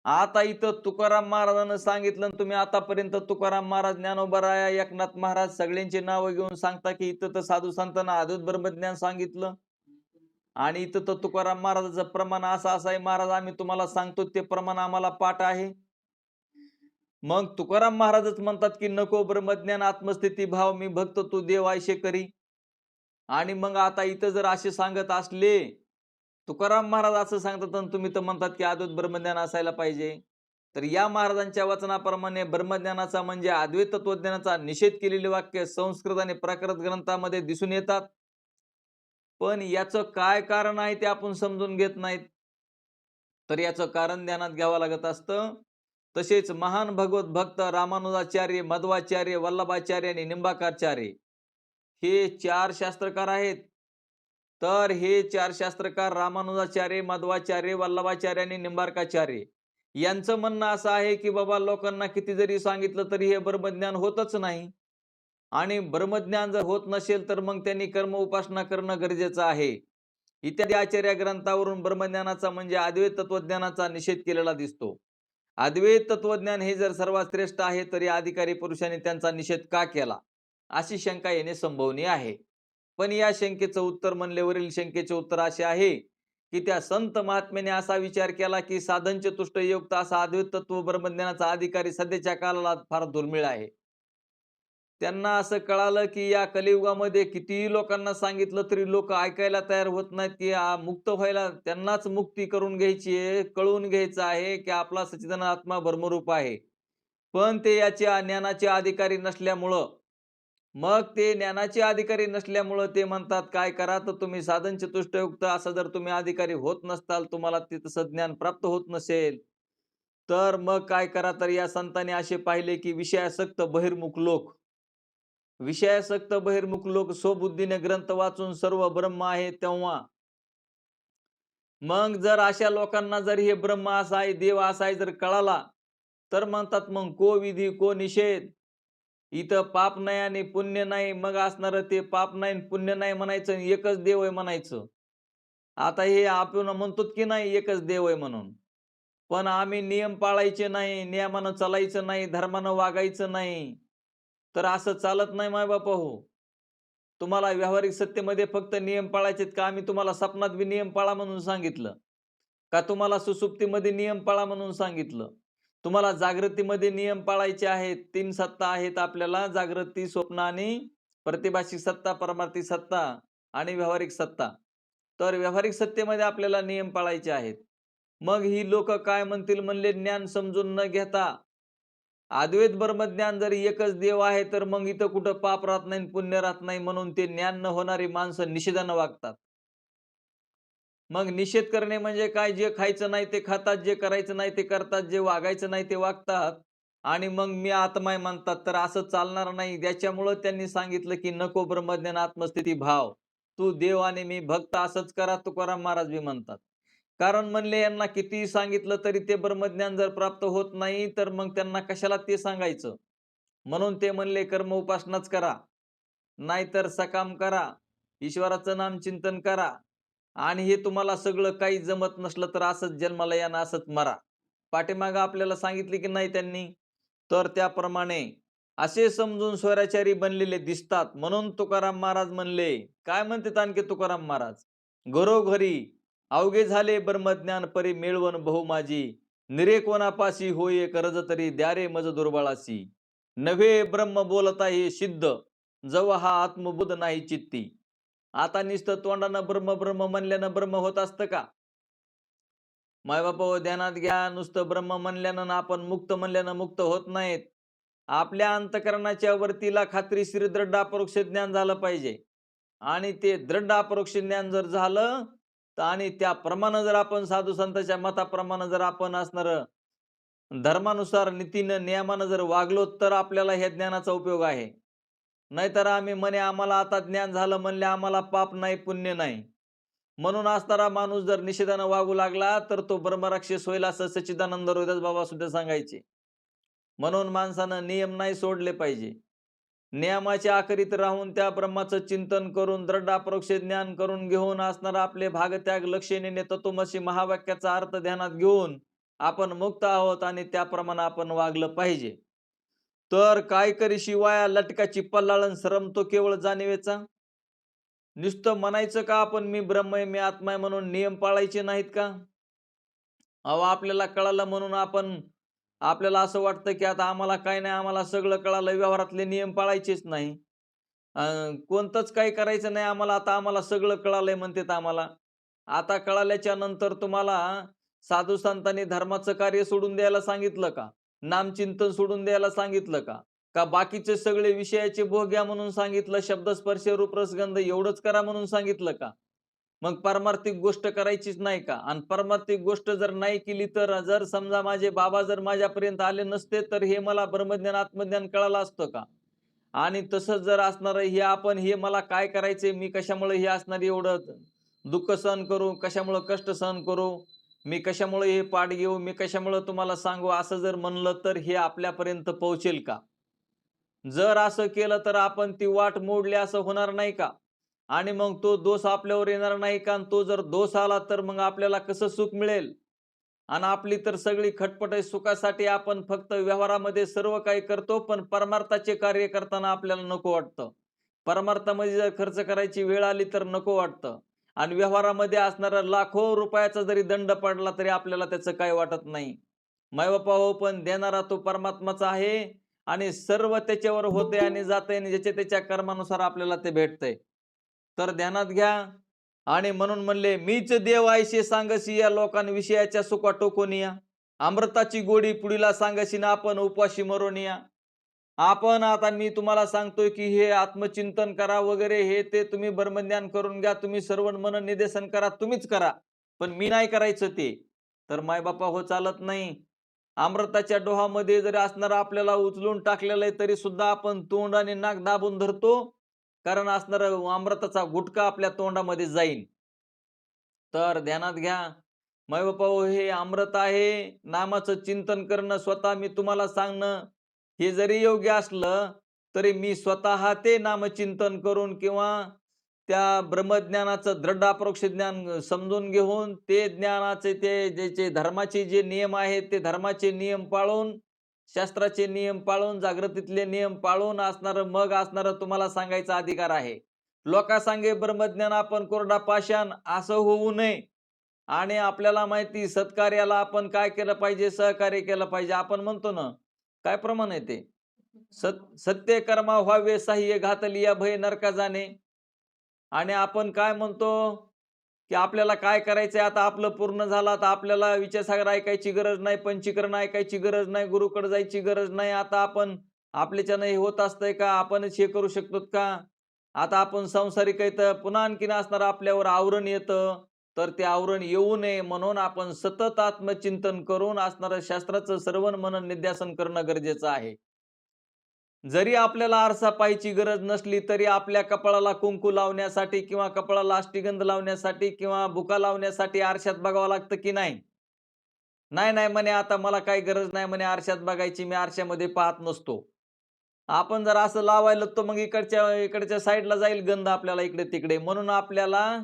आता इथं तुकाराम महाराजांना सांगितलं आणि तुम्ही आतापर्यंत तुकाराम महाराज, ज्ञानोबा राया, एकनाथ महाराज सगळ्यांची नावं घेऊन सांगता की इथं तर साधू संतांना अद्वैत ब्रह्मज्ञान सांगितलं आणि इथं तर तुकाराम महाराजाचं प्रमाण असं आहे महाराज, आम्ही तुम्हाला सांगतो ते प्रमाण आम्हाला पाठ आहे. मग तुकाराम महाराजच म्हणतात की नको ब्रह्मज्ञान आत्मस्थिती भाव मी भक्त तू देव ऐशे करी. आणि मग आता इथं जर असे सांगत असले, तुकाराम महाराज असं सांगतात आणि तुम्ही तर म्हणतात की अद्वैत ब्रह्मज्ञान असायला पाहिजे. तर या महाराजांच्या वचनाप्रमाणे ब्रह्मज्ञानाचा म्हणजे अद्वैत तत्वज्ञानाचा निषेध केलेले वाक्य संस्कृत आणि प्राकृत ग्रंथामध्ये दिसून येतात. पण याचं काय कारण आहे ते आपण समजून घेत नाहीत. तर याचं कारण ध्यानात घ्यावं लागत असतं. तसेच महान भगवत भक्त रामानुजाचार्य, मध्वाचार्य, वल्लभाचार्य आणि निंबाकाचार्य हे 4 शास्त्रकार आहेत. तर हे 4 शास्त्रकार रामानुजाचार्य, मध्वाचार्य, वल्लभाचार्य आणि निंबार्काचार्य यांचं म्हणणं असं आहे की बाबा लोकांना किती जरी सांगितलं तरी हे ब्रह्मज्ञान होतच नाही. आणि ब्रह्मज्ञान जर होत नसेल तर मग त्यांनी कर्म उपासना करणं गरजेचं आहे. इत्यादी आचार्य ग्रंथावरून ब्रह्मज्ञानाचा म्हणजे अद्वैत तत्वज्ञानाचा निषेध केलेला दिसतो. अद्वैत तत्वज्ञान हे जर सर्वात श्रेष्ठ आहे तरी अधिकारी पुरुषांनी त्यांचा निषेध का केला? अशी शंका येणे संभवनीय आहे. पण या शंकेचं उत्तर म्हणले वरील शंकेचे उत्तर असे आहे की त्या संत महात्म्याने असा विचार केला की साधन चतुष्ट युक्त असा अद्वैत तत्व ब्रह्मज्ञानाचा अधिकारी सध्याच्या काळाला फार दुर्मिळ आहे. त्यांना असं कळालं की या कलियुगामध्ये कितीही लोकांना सांगितलं तरी लोक ऐकायला तयार होत नाहीत की मुक्त व्हायला त्यांनाच मुक्ती करून घ्यायची आहे, कळून घ्यायचं आहे की आपला सच्चिदानंद आत्मा ब्रह्मरूप आहे. पण ते याच्या ज्ञानाचे अधिकारी नसल्यामुळं मग ते ज्ञानाचे अधिकारी नसल्यामुळं ते म्हणतात काय करा तर तुम्ही साधन चतुष्टयुक्त असं जर तुम्ही अधिकारी होत नसताल, तुम्हाला ते तसं ज्ञान प्राप्त होत नसेल, तर मग काय करा तर या संतांनी असे पाहिले की विषयासक्त बहिर्मुख लोक स्वबुद्धीने ग्रंथ वाचून सर्व ब्रह्म आहे तेव्हा मग जर अशा लोकांना जर हे ब्रह्म असा आहे, देव असा आहे जर कळाला, तर म्हणतात मग को विधी को निषेध. इथं पाप नाही आणि पुण्य नाही, मग असणार ते पाप नाही आणि पुण्य नाही म्हणायचं आणि एकच देव आहे म्हणायचं. आता हे आपण म्हणतो की नाही एकच देव आहे म्हणून. पण आम्ही नियम पाळायचे नाही, नियमानं चालायचं नाही, धर्मानं वागायचं नाही. तर असं चालत नाही मायबापा हो. तुम्हाला व्यावहारिक सत्तेमध्ये फक्त नियम पाळायचेत का? आम्ही तुम्हाला स्वप्नात बी नियम पाळा म्हणून सांगितलं? का तुम्हाला सुसुप्तीमध्ये नियम पाळा म्हणून सांगितलं? तुम्हाला जागृतीमध्ये नियम पाळायचे आहेत. 3 सत्ता आहेत आपल्याला जागृती, स्वप्न आणि प्रतिभाषिक सत्ता, परमार्थिक सत्ता आणि व्यावहारिक सत्ता. तर व्यावहारिक सत्तेमध्ये आपल्याला नियम पाळायचे आहेत. मग ही लोकं काय म्हणतील म्हणले ज्ञान समजून न घेता अद्वैत ब्रह्मज्ञान जर एकच देव आहे तर मग इथं कुठं पाप राहत नाही पुण्य राहत नाही म्हणून ते ज्ञान न होणारी माणसं निषेधानं वागतात. मग निषेध करणे म्हणजे काय? जे खायचं नाही ते खातात, जे करायचं नाही ते करतात, जे वागायचं नाही ते वागतात आणि मग मी आत्मा आहे म्हणतात. तर असं चालणार नाही. त्याच्यामुळं त्यांनी सांगितलं की नको ब्रह्मज्ञान आत्मस्थिती भाव. तू देव आणि मी भक्त असंच करा तुकाराम महाराज बी म्हणतात. कारण म्हणले यांना कितीही सांगितलं तरी ते ब्रह्मज्ञान जर प्राप्त होत नाही तर मग त्यांना कशाला ते सांगायचं. म्हणून ते म्हणले कर्म उपासनाच करा, नाहीतर सकाम करा, ईश्वराचं नाम चिंतन करा आणि हे तुम्हाला सगळं काही जमत नसलं तर असंच जन्माला या ना असंच मरा. पाठीमागं आपल्याला सांगितले की नाही त्यांनी? तर त्याप्रमाणे असे समजून स्वैराचारी बनलेले दिसतात. म्हणून तुकाराम महाराज म्हणले, काय म्हणतात आणखी तुकाराम महाराज? घरोघरी अवघे झाले ब्रह्मज्ञान परी मिळवण बहु माझी. निरे कोणापाशी होय कर्ज तरी द्या रे मज दुर्बळासी. नव्हे ब्रह्म बोलता हे सिद्ध, जव हा आत्मबोध नाही चित्ती. आता नुसतं तोंडानं ब्रह्म ब्रह्म म्हणल्यानं ब्रह्म होत असतं का? मायबाप ध्यानात घ्या, नुसतं ब्रह्म म्हणल्यानं आणि आपण मुक्त म्हणल्यानं मुक्त होत नाहीत. आपल्या अंतकरणाच्या वरतीला खात्रीशीर दृढ अपरोक्ष ज्ञान झालं पाहिजे आणि ते दृढ अपरोक्ष ज्ञान जर झालं तर आणि त्याप्रमाणे जर आपण साधू संतांच्या मताप्रमाणे जर आपण असणार धर्मानुसार नीतीनं नियमानं जर वागलो तर आपल्याला ह्या ज्ञानाचा उपयोग आहे. नाहीतर आम्ही म्हणे आम्हाला आता ज्ञान झालं म्हणले आम्हाला पाप नाही पुण्य नाही. म्हणून असणारा माणूस जर निषेधानं वागू लागला तर तो ब्रह्मराक्षस होईल असं सच्चिदानंद रोहिदास बाबा सुद्धा सांगायचे. म्हणून माणसानं नियम नाही सोडले पाहिजे. नियमाच्या आखरीत राहून त्या ब्रह्माचं चिंतन करून दृढ अपरोक्ष ज्ञान करून घेऊन असणारा आपले भागत्याग लक्षणीने तत्वमसी महावाक्याचा अर्थ ध्यानात घेऊन आपण मुक्त आहोत आणि त्याप्रमाणे आपण वागलं पाहिजे. तर काय करी शिवाया लटकाची पल्लाळण सरमतो केवळ जाणीवेचा. नुसतं म्हणायचं का आपण मी ब्रह्म आहे, मी आत्मा आहे म्हणून नियम पाळायचे नाहीत का? अहो आपल्याला कळालं म्हणून आपल्याला असं वाटतं की आता आम्हाला काय नाही, आम्हाला सगळं कळालं, व्यवहारातले नियम पाळायचेच नाही. अ, कोणतंच काही करायचं नाही आम्हाला, आता आम्हाला सगळं कळालंय म्हणतात आम्हाला. आता कळाल्याच्या नंतर तुम्हाला साधू संतांनी धर्माचं कार्य सोडून द्यायला सांगितलं का? नामचिंतन सोडून द्यायला सांगितलं का? का बाकीचे सगळे विषयाचे भोग घ्या म्हणून सांगितलं, शब्द, स्पर्श, रूप, रस, गंध एवढंच करा म्हणून सांगितलं का? मग पारमार्थिक गोष्ट करायचीच नाही का? आणि पारमार्थिक गोष्ट जर नाही केली तर जर समजा माझे बाबा जर माझ्यापर्यंत आले नसते, तर हे मला ब्रह्मज्ञान, आत्मज्ञान कळालं असतं का? आणि तसंच जर असणार हे आपण हे मला काय करायचंय, मी कशामुळे हे असणार एवढं दुःख सहन करू, कशामुळं कष्ट सहन करू, मी कशामुळे हे पाठ घेऊ, मी कशामुळं तुम्हाला सांगू, असं जर म्हणलं तर हे आपल्यापर्यंत पोहोचेल का? जर असं केलं तर आपण ती वाट मोडली असं होणार नाही का? आणि मग तो दोष आपल्यावर येणार नाही का? आणि तो जर दोष आला तर मग आपल्याला कसं सुख मिळेल? आणि आपली तर सगळी खटपट आहे सुखासाठी आपण फक्त व्यवहारामध्ये सर्व काही करतो, पण परमार्थाचे कार्य करताना आपल्याला नको वाटतं. परमार्थामध्ये जर खर्च करायची वेळ आली तर नको वाटतं. आणि व्यवहारामध्ये असणारा लाखो रुपयाचा जरी दंड पडला तरी आपल्याला त्याचं काही वाटत नाही. मायबापा हो, पण देणारा तो परमात्माचा आहे आणि सर्व त्याच्यावर होतंय आणि जातंय आणि ज्याच्या त्याच्या कर्मानुसार आपल्याला ते भेटतंय. तर ध्यानात घ्या. आणि म्हणून म्हणले, मीच देव आयशे सांगसी या लोकांविषयाच्या सुखा टोकोनिया. अमृताची गोडी पुढीला सांगसी ना आपण उपाशी मरोनिया. आपण आता मी तुम्हाला सांगतोय की हे आत्मचिंतन करा वगैरे हे ते तुम्ही ब्रह्मज्ञान करून घ्या. तुम्ही श्रवण मनन निदेशन करा, तुम्हीच करा. पण मी नाही करायचं ते. तर मायबापा हो चालत नाही. अमृताच्या डोहामध्ये जरी असणारा आपल्याला उचलून टाकलेलं आहे तरी सुद्धा आपण तोंड आणि नाक दाबून धरतो. कारण असणारा अमृताचा गुटखा आपल्या तोंडामध्ये जाईल. तर ध्यानात घ्या. मायबापा हो, हे अमृत आहे. नामाचं चिंतन करणं, स्वतः मी तुम्हाला सांगणं, हे जरी योग्य असलं, तरी मी स्वतः ते नामचिंतन करून किंवा त्या ब्रह्मज्ञानाचं दृढ अपरोक्ष ज्ञान समजून घेऊन, ते ज्ञानाचे ते ज्याचे धर्माचे जे नियम आहेत, ते धर्माचे नियम पाळून, शास्त्राचे नियम पाळून, जागृतीतले नियम पाळून मग असणारं तुम्हाला सांगायचा अधिकार आहे. लोकांसांगे ब्रह्मज्ञान आपण कोरडा पाषाण असं होऊ नये. आणि आपल्याला माहिती सत्कार्याला आपण काय केलं पाहिजे, सहकार्य केलं पाहिजे. आपण म्हणतो ना, काय प्रमाण आहे ते? सत्य कर्मा व्हावे साह्य घातलिया भय नरका जाणे. आणि आपण काय म्हणतो, की आपल्याला काय करायचंय आता आपलं पूर्ण झालं. आता आपल्याला विचारसागर ऐकायची गरज नाही, पंचीकरण ऐकायची गरज नाही, गुरुकडे जायची गरज नाही. आता आपण आपल्याच्यानं हे होत असतंय का? आपणच हे करू शकतो का? आता आपण सांसारिक आहे तर पुन्हा आणखीन असणारं आपल्यावर आवरण येतं. तर ते आवरण येऊ नये म्हणून आपण सतत आत्मचिंतन करून असणारं शास्त्राचं श्रवण, मनन, निध्यासन करणं गरजेचं आहे. जरी आपल्याला आरसा पाहायची गरज नसली तरी आपल्या कपाळाला कुंकू लावण्यासाठी किंवा कपाळाला अष्टगंध लावण्यासाठी किंवा बुका लावण्यासाठी आरशात बघावं लागतं की नाही? नाही, नाही म्हणे आता मला काही गरज नाही म्हणे आरशात बघायची, मी आरशामध्ये पाहत नसतो. आपण जर असं लावायला तर मग इकडच्या इकडच्या साईडला जाईल गंध आपल्याला इकडे-तिकडे. म्हणून आपल्याला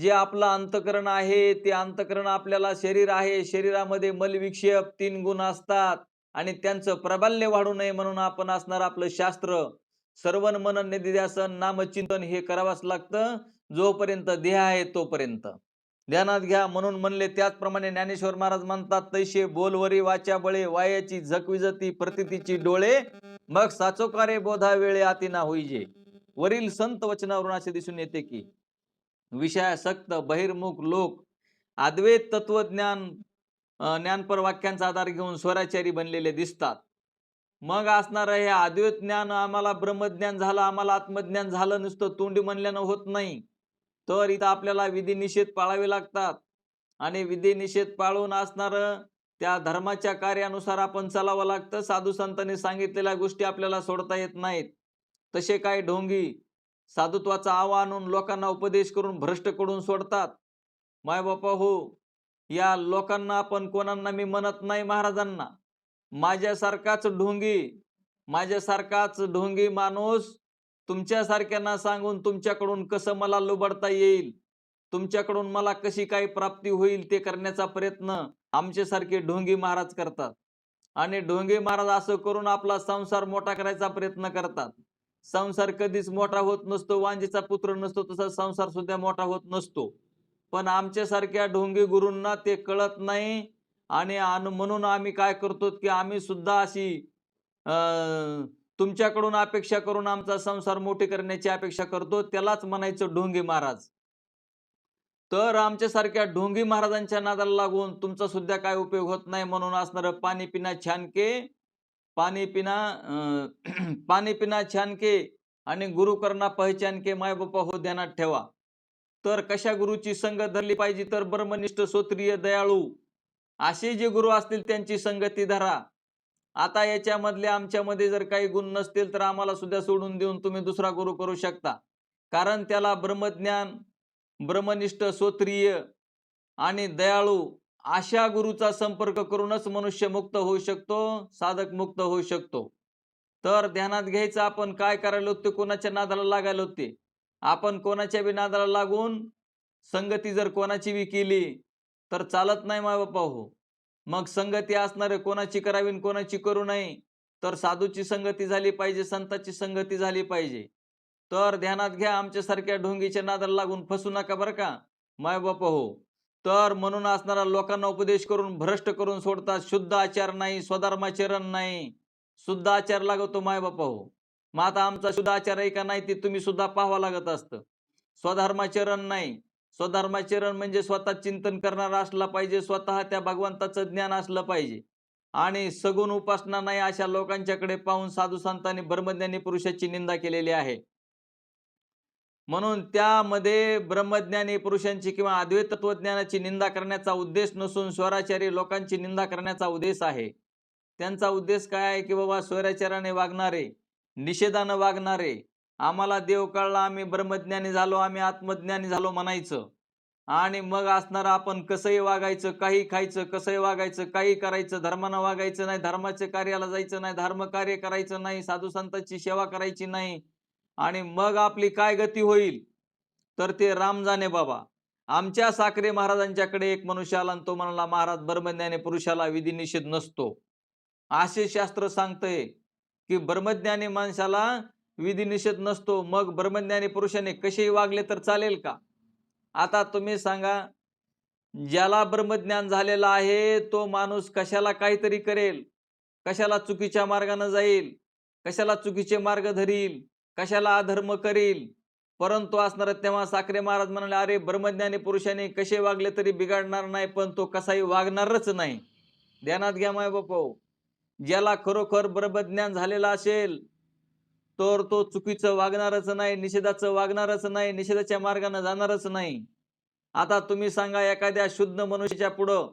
जे आपलं अंतःकरण आहे, ते अंतःकरण आपल्याला शरीर आहे. शरीरामध्ये मलविक्षेप 3 गुण असतात आणि त्यांचं प्राबल्य वाढू नये म्हणून आपण आपलं शास्त्र, श्रवण, मनन, निधिध्यासन, नामचिंतन हे करावंच लागतं. जोपर्यंत देह आहे तोपर्यंत. ध्यानात घ्या. म्हणून म्हणले त्याचप्रमाणे ज्ञानेश्वर महाराज म्हणतात, "तैसे बोलवरी वाचा बळे, वायाची झक प्रतीतीची डोळे, मग साचोकारे बोधा वेळे आती ना होईजे." वरील संत वचनावरून असे दिसून येते की विषयासक्त बहिर्मुख लोक अद्वैत तत्वज्ञान ज्ञानपर वाक्यांचा आधार घेऊन स्वराचारी बनलेले दिसतात. मग असणारं हे अद्वैत ज्ञान आम्हाला ब्रह्मज्ञान झालं, आम्हाला आत्मज्ञान झालं नुसतं तोंडी म्हणल्यानं होत नाही. तर इथं आपल्याला विधी निषेध पाळावे लागतात आणि विधी निषेध पाळून त्या धर्माच्या कार्यानुसार आपण चालावं लागतं. साधू संतांनी सांगितलेल्या गोष्टी आपल्याला सोडता येत नाहीत. तसे काही ढोंगी साधुत्वाचा आवा आणून लोकांना उपदेश करून भ्रष्ट करून सोडतात. मायबापा हो, या लोकांना आपण कोणांना मी म्हणत नाही महाराजांना. माझ्यासारखाच ढोंगी माणूस तुमच्यासारख्यांना सांगून तुमच्याकडून कसं मला लुबाडता येईल, तुमच्याकडून मला कशी काही प्राप्ती होईल ते करण्याचा प्रयत्न आमच्यासारखे ढोंगी महाराज करतात. आणि ढोंगी महाराज असं करून आपला संसार मोठा करायचा प्रयत्न करतात. संसार कधीच मोठा होत नसतो. वांजेचा पुत्र नसतो तसा संसार सुद्धा मोठा होत नसतो. पण आमच्यासारख्या ढोंगी गुरूंना ते कळत नाही. आणि म्हणून आम्ही काय करतो की आम्ही सुद्धा अशी तुमच्याकडून अपेक्षा करून आमचा संसार मोठे करण्याची अपेक्षा करतो. त्यालाच म्हणायचं ढोंगी महाराज. तर आमच्यासारख्या ढोंगी महाराजांच्या नादाला लागून तुमचा सुद्धा काय उपयोग होत नाही. म्हणून असणारं पाणी पिना छानके, पाणी पिना पाणी पिना छानके आणि गुरु करना पहचान के, माय बापा हो ध्यानात ठेवा. तर कशा गुरुची संगत धरली पाहिजे, तर ब्रह्मनिष्ठ श्रोत्रिय दयाळू असे जे गुरु असतील त्यांची संगती धरा. आता याच्यामधले आमच्यामध्ये जर काही गुण नसतील तर आम्हाला सुद्धा सोडून देऊन तुम्ही दुसरा गुरु करू शकता. कारण त्याला ब्रह्मज्ञान, ब्रह्मनिष्ठ श्रोत्रिय आणि दयाळू अशा गुरुचा संपर्क करूनच मनुष्य मुक्त होऊ शकतो, साधक मुक्त होऊ शकतो. तर ध्यानात घ्यायचं, आपण काय करायला होते, कोणाच्या नादाला लागायला होते. आपण कोणाच्या बी नादाला लागून संगती जर कोणाची बी केली तर चालत नाही माय बापा हो. मग संगती असणारे कोणाची करावी कोणाची करू नये. तर साधूची संगती झाली पाहिजे, संताची संगती झाली पाहिजे. तर ध्यानात घ्या, आमच्यासारख्या ढोंगीच्या नादाला लागून फसू नका बरं का माय बापा हो. तर म्हणून असणारा लोकांना उपदेश करून भ्रष्ट करून सोडतात. शुद्ध आचार नाही, स्वधर्माचरण नाही, शुद्ध आचार लागतो माय बापा हो. मग आता आमचा शुद्ध आचार आहे का नाही ते तुम्ही सुद्धा पाहावं लागत असतं. स्वधर्माचरण नाही. स्वधर्माचरण म्हणजे स्वतः चिंतन करणारा असला पाहिजे, स्वतः त्या भगवंताचं ज्ञान असलं पाहिजे. आणि सगुण उपासना नाही अशा लोकांच्याकडे पाहून साधू संतांनी ब्रह्मज्ञानी पुरुषाची निंदा केलेली आहे. म्हणून त्यामध्ये ब्रह्मज्ञानी पुरुषांची किंवा अद्वैत तत्वज्ञानाची निंदा करण्याचा उद्देश नसून स्वराचारी लोकांची निंदा करण्याचा उद्देश आहे. त्यांचा उद्देश काय आहे की बाबा स्वराचाराने वागणारे, निषेधानं वागणारे, आम्हाला देव कळला, आम्ही ब्रह्मज्ञानी झालो, आम्ही आत्मज्ञानी झालो म्हणायचं. आणि मग असणार आपण कसंही वागायचं, काही खायचं, कसंही वागायचं, काही करायचं, धर्मानं वागायचं नाही, धर्माच्या कार्याला जायचं नाही, धर्मकार्य करायचं नाही, साधू संतांची सेवा करायची नाही. आणि मग आपली काय गती होईल तर ते राम जाणे बाबा. आमच्या साखरे महाराजांच्याकडे एक मनुष्य आला आणि तो म्हणाला, महाराज ब्रह्मज्ञानी पुरुषाला विधी निषेध नसतो. असे शास्त्र सांगतंय की ब्रह्मज्ञानी माणसाला विधी निषेध नसतो. मग ब्रह्मज्ञानी पुरुषाने कसेही वागले तर चालेल का? आता तुम्ही सांगा, ज्याला ब्रह्मज्ञान झालेला आहे तो माणूस कशाला काहीतरी करेल, कशाला चुकीच्या मार्गाने जाईल, कशाला चुकीचे मार्ग धरील, कशाला अधर्म करील. परंतु असणार तेव्हा साखरे महाराज म्हणाले, अरे ब्रह्मज्ञानी पुरुषाने कसे वागले तरी बिघडणार नाही, पण तो कसाही वागणारच नाही. ध्यानात घ्या माय बापा, ज्याला खरोखर ब्रह्मज्ञान झालेला असेल तर तो चुकीचं वागणारच नाही, निषेधाचं वागणारच नाही, निषेधाच्या मार्गाने जाणारच नाही. आता तुम्ही सांगा, एखाद्या शुद्ध मनुष्याच्या पुढं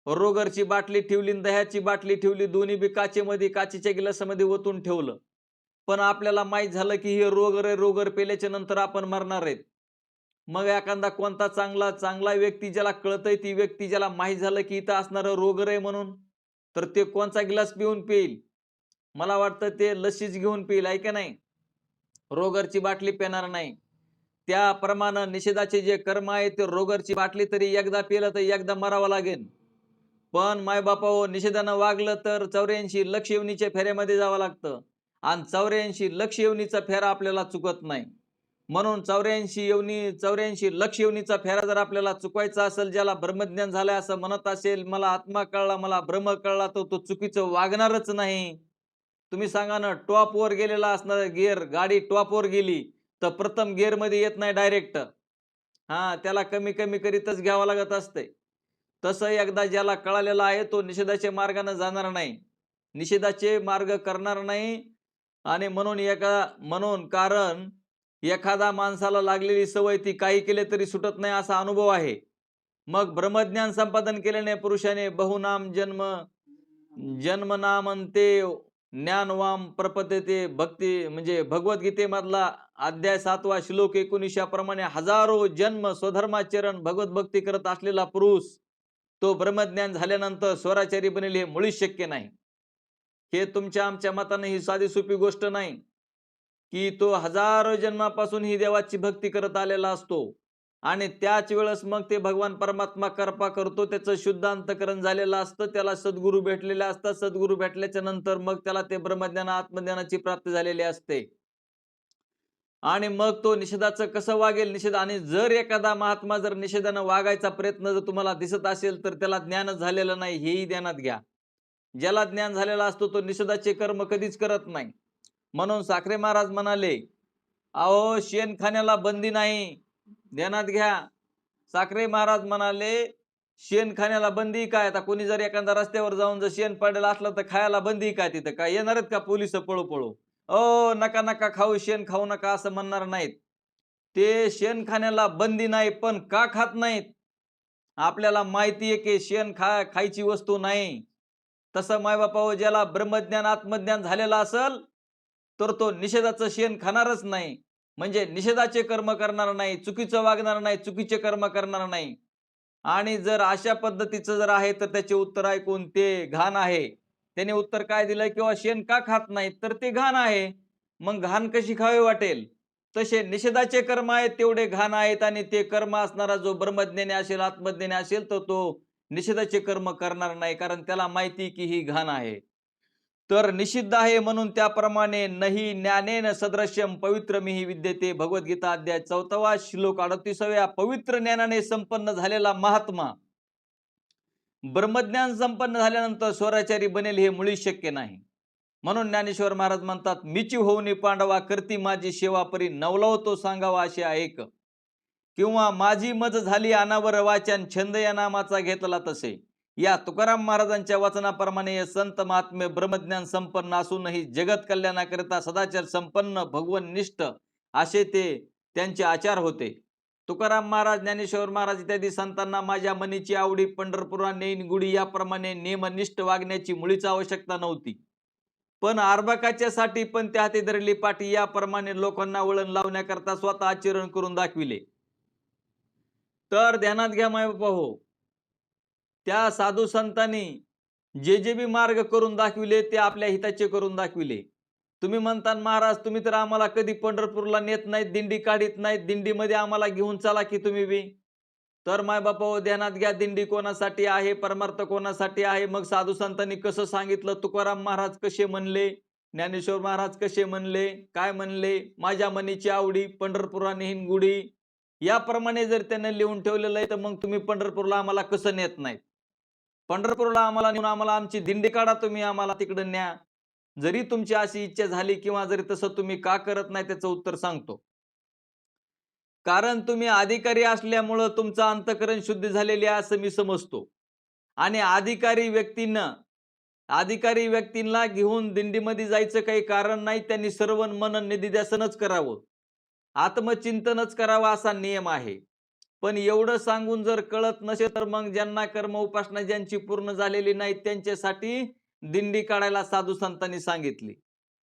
रोगरची बाटली ठेवली, दह्याची बाटली ठेवली, दोन्ही बी काचेच्या गिलासामध्ये ओतून ठेवलं. पण आपल्याला माहित झालं की हे रोगर पेल्याच्या नंतर आपण मरणार आहेत. मग एखादा कोणता चांगला व्यक्ती, ज्याला कळतंय, ती व्यक्ती ज्याला माहित झालं की इथं असणारं रोगर आहे म्हणून, तर ते कोणचा गिलास पिऊन पिईल? मला वाटतं ते लसीच घेऊन पिईल, आहे का नाही? रोगरची बाटली पिणार नाही. त्याप्रमाणे निषेधाचे जे कर्म आहे ते रोगरची बाटली तरी एकदा पिलं तर एकदा मरावं लागेल. पण माय बापा हो, निषेधानं वागलं तर 84 लक्ष योनीच्या फेऱ्यामध्ये जावं लागतं. आणि 84 लक्ष योनीचा फेरा आपल्याला चुकत नाही. म्हणून 84 लक्ष योनीचा फेरा जर आपल्याला चुकवायचा असेल, ज्याला ब्रह्मज्ञान झालंय असं म्हणत असेल, मला आत्मा कळला, मला ब्रह्म कळला, तर तो चुकीचं वागणारच नाही. तुम्ही सांगा ना, टॉपवर गेलेला असणार गिअर, गाडी टॉपवर गेली तर प्रथम गिअर मध्ये येत नाही डायरेक्ट. त्याला कमी कमी करीतच घ्यावं लागत असते. तसं एकदा ज्याला कळालेला आहे तो निषेधाच्या मार्गाने जाणार नाही, निषेधाचे मार्ग करणार नाही. आणि म्हणून कारण एखादा माणसाला लागलेली सवय ती काही केले तरी सुटत नाही असा अनुभव आहे. मग ब्रह्मज्ञान संपादन केल्याने पुरुषाने बहुनाम जन्म जन्मनामंते ज्ञानवाम प्रपद्यते भक्ती म्हणजे भगवद्गीतेमधला अध्याय 7वा श्लोक 19 प्रमाणे हजारो जन्म स्वधर्माचरण भगवत भक्ती करत असलेला पुरुष तो ब्रह्मज्ञान झाल्यानंतर स्वराचारी बनेल हे मुळीच शक्य नाही. हे तुमच्या आमच्या मताने ही साधी सोपी गोष्ट नाही की तो हजारो जन्मापासून ही देवाची भक्ती करत आलेला असतो आणि त्याच वेळेस मग ते भगवान परमात्मा कृपा करतो, त्याचं शुद्ध अंतकरण झालेलं असतं, त्याला सद्गुरू भेटलेले असतात. सद्गुरू भेटल्याच्या नंतर मग त्याला ते ब्रह्मज्ञान आत्मज्ञानाची प्राप्ती झालेली असते आणि मग तो निषेधाचं कसं वागेल निषेध. आणि जर एखादा महात्मा जर निषेधानं वागायचा प्रयत्न जर तुम्हाला दिसत असेल तर त्याला ज्ञानच झालेलं नाही हेही ध्यानात घ्या. ज्याला ज्ञान झालेला असतो तो निषेधाचे कर्म कधीच करत नाही. म्हणून साखरे महाराज म्हणाले, अहो शेणखाण्याला बंदी नाही. ध्यानात घ्या. साखरे महाराज म्हणाले शेणखाण्याला बंदी काय. आता कोणी जर एखाद्या रस्त्यावर जाऊन जर शेण पडलेलं असलं तर खायला बंदी काय. तिथं काय येणार आहेत का पोलिस पळू पळू, ओ नका नका खाऊ, शेण खाऊ नका असं म्हणणार नाहीत. ते शेणखाण्याला बंदी नाही. पण का खात नाहीत. आपल्याला माहिती आहे की शेण खायची वस्तू नाही. तसं मायबापाओ ज्याला ब्रह्मज्ञान आत्मज्ञान झालेलं असेल तर तो निषेधाचं शेण खाणारच नाही. म्हणजे निषेधाचे कर्म करणार नाही, चुकीचं वागणार नाही, चुकीचे कर्म करणार नाही. आणि जर अशा पद्धतीचं जर आहे तर त्याचे उत्तर ऐकून ते घाण आहे. त्याने उत्तर काय दिलं किंवा शेण का खात नाही तर ते घाण आहे. मग घाण कशी खावी वाटेल. तसे निषेधाचे कर्म आहेत तेवढे घाण आहेत आणि ते कर्म असणारा जो ब्रह्मज्ञानी असेल आत्मज्ञानी असेल तर तो निषेधाचे कर्म करणार नाही, कारण त्याला माहिती की ही घाण आहे. तर निषिद्ध आहे म्हणून त्याप्रमाणे नही ज्ञानेन सदृश्यम पवित्र मिही विद्यते. भगवद्गीता अध्याय 4वा श्लोक 38व्या. पवित्र ज्ञानाने संपन्न झालेला महात्मा ब्रह्मज्ञान संपन्न झाल्यानंतर स्वराचारी बनेल हे मुळीच शक्य नाही. म्हणून ज्ञानेश्वर महाराज म्हणतात, मीची होऊनी पांडवा करती माझी सेवा परी नवलवतो सांगावा असे ऐक. किंवा माझी मज झाली अनावर वाचन छंद या नामाचा घेतला तसे. या तुकाराम महाराजांच्या वचनाप्रमाणे संत महात्मे ब्रह्मज्ञान संपन्न असूनही जगत कल्याणाकरिता सदाचार संपन्न भगवन निष्ठ असे ते त्यांचे आचार होते. तुकाराम महाराज ज्ञानेश्वर महाराज इत्यादी संतांना माझ्या मनीची आवडी पंढरपुरा नेईन गुढी याप्रमाणे नियमनिष्ठ वागण्याची मुळीच आवश्यकता नव्हती. पण अर्भकाच्या साठी पण त्या हाती धरली पाठी याप्रमाणे लोकांना वळण लावण्याकरता स्वतः आचरण करून दाखविले. तर ध्यानात घ्या मायबापा हो, त्या साधू संतांनी जे जे बी मार्ग करून दाखविले ते आपल्या हिताचे करून दाखविले. तुम्ही म्हणता महाराज तुम्ही तर आम्हाला कधी पंढरपूरला नेत नाहीत, दिंडी काढीत नाहीत, दिंडीमध्ये आम्हाला घेऊन चला की तुम्ही बी. तर मायबापा हो ध्यानात घ्या, दिंडी कोणासाठी आहे, परमार्थ कोणासाठी आहे. मग साधू संतांनी कसं सांगितलं, तुकाराम महाराज कसे म्हणले, ज्ञानेश्वर महाराज कसे म्हणले, काय म्हणले, माझ्या मनीची आवडी पंढरपुरा नेहीन गुढी याप्रमाणे जर त्यांनी लिहून ठेवलेलं आहे तर मग तुम्ही पंढरपूरला आम्हाला कसं नेत नाहीत. पंढरपूरला आम्हाला नेऊन आम्हाला आमची दिंडी काढा, तुम्ही आम्हाला तिकडे न्या. जरी तुमची अशी इच्छा झाली किंवा जरी तसं तुम्ही का करत नाही त्याचं उत्तर सांगतो. कारण तुम्ही अधिकारी असल्यामुळं तुमचं अंतकरण शुद्ध झालेले आहे असं मी समजतो. आणि अधिकारी व्यक्तींना घेऊन दिंडीमध्ये जायचं काही कारण नाही. त्यांनी श्रवण मनन निधिध्यासनच करावं, आत्मचिंतनच करावं असा नियम आहे. पण एवढं सांगून जर कळत नसेल तर मग ज्यांना कर्म उपासना ज्यांची पूर्ण झालेली नाही त्यांच्यासाठी दिंडी काढायला साधू संतांनी सांगितली.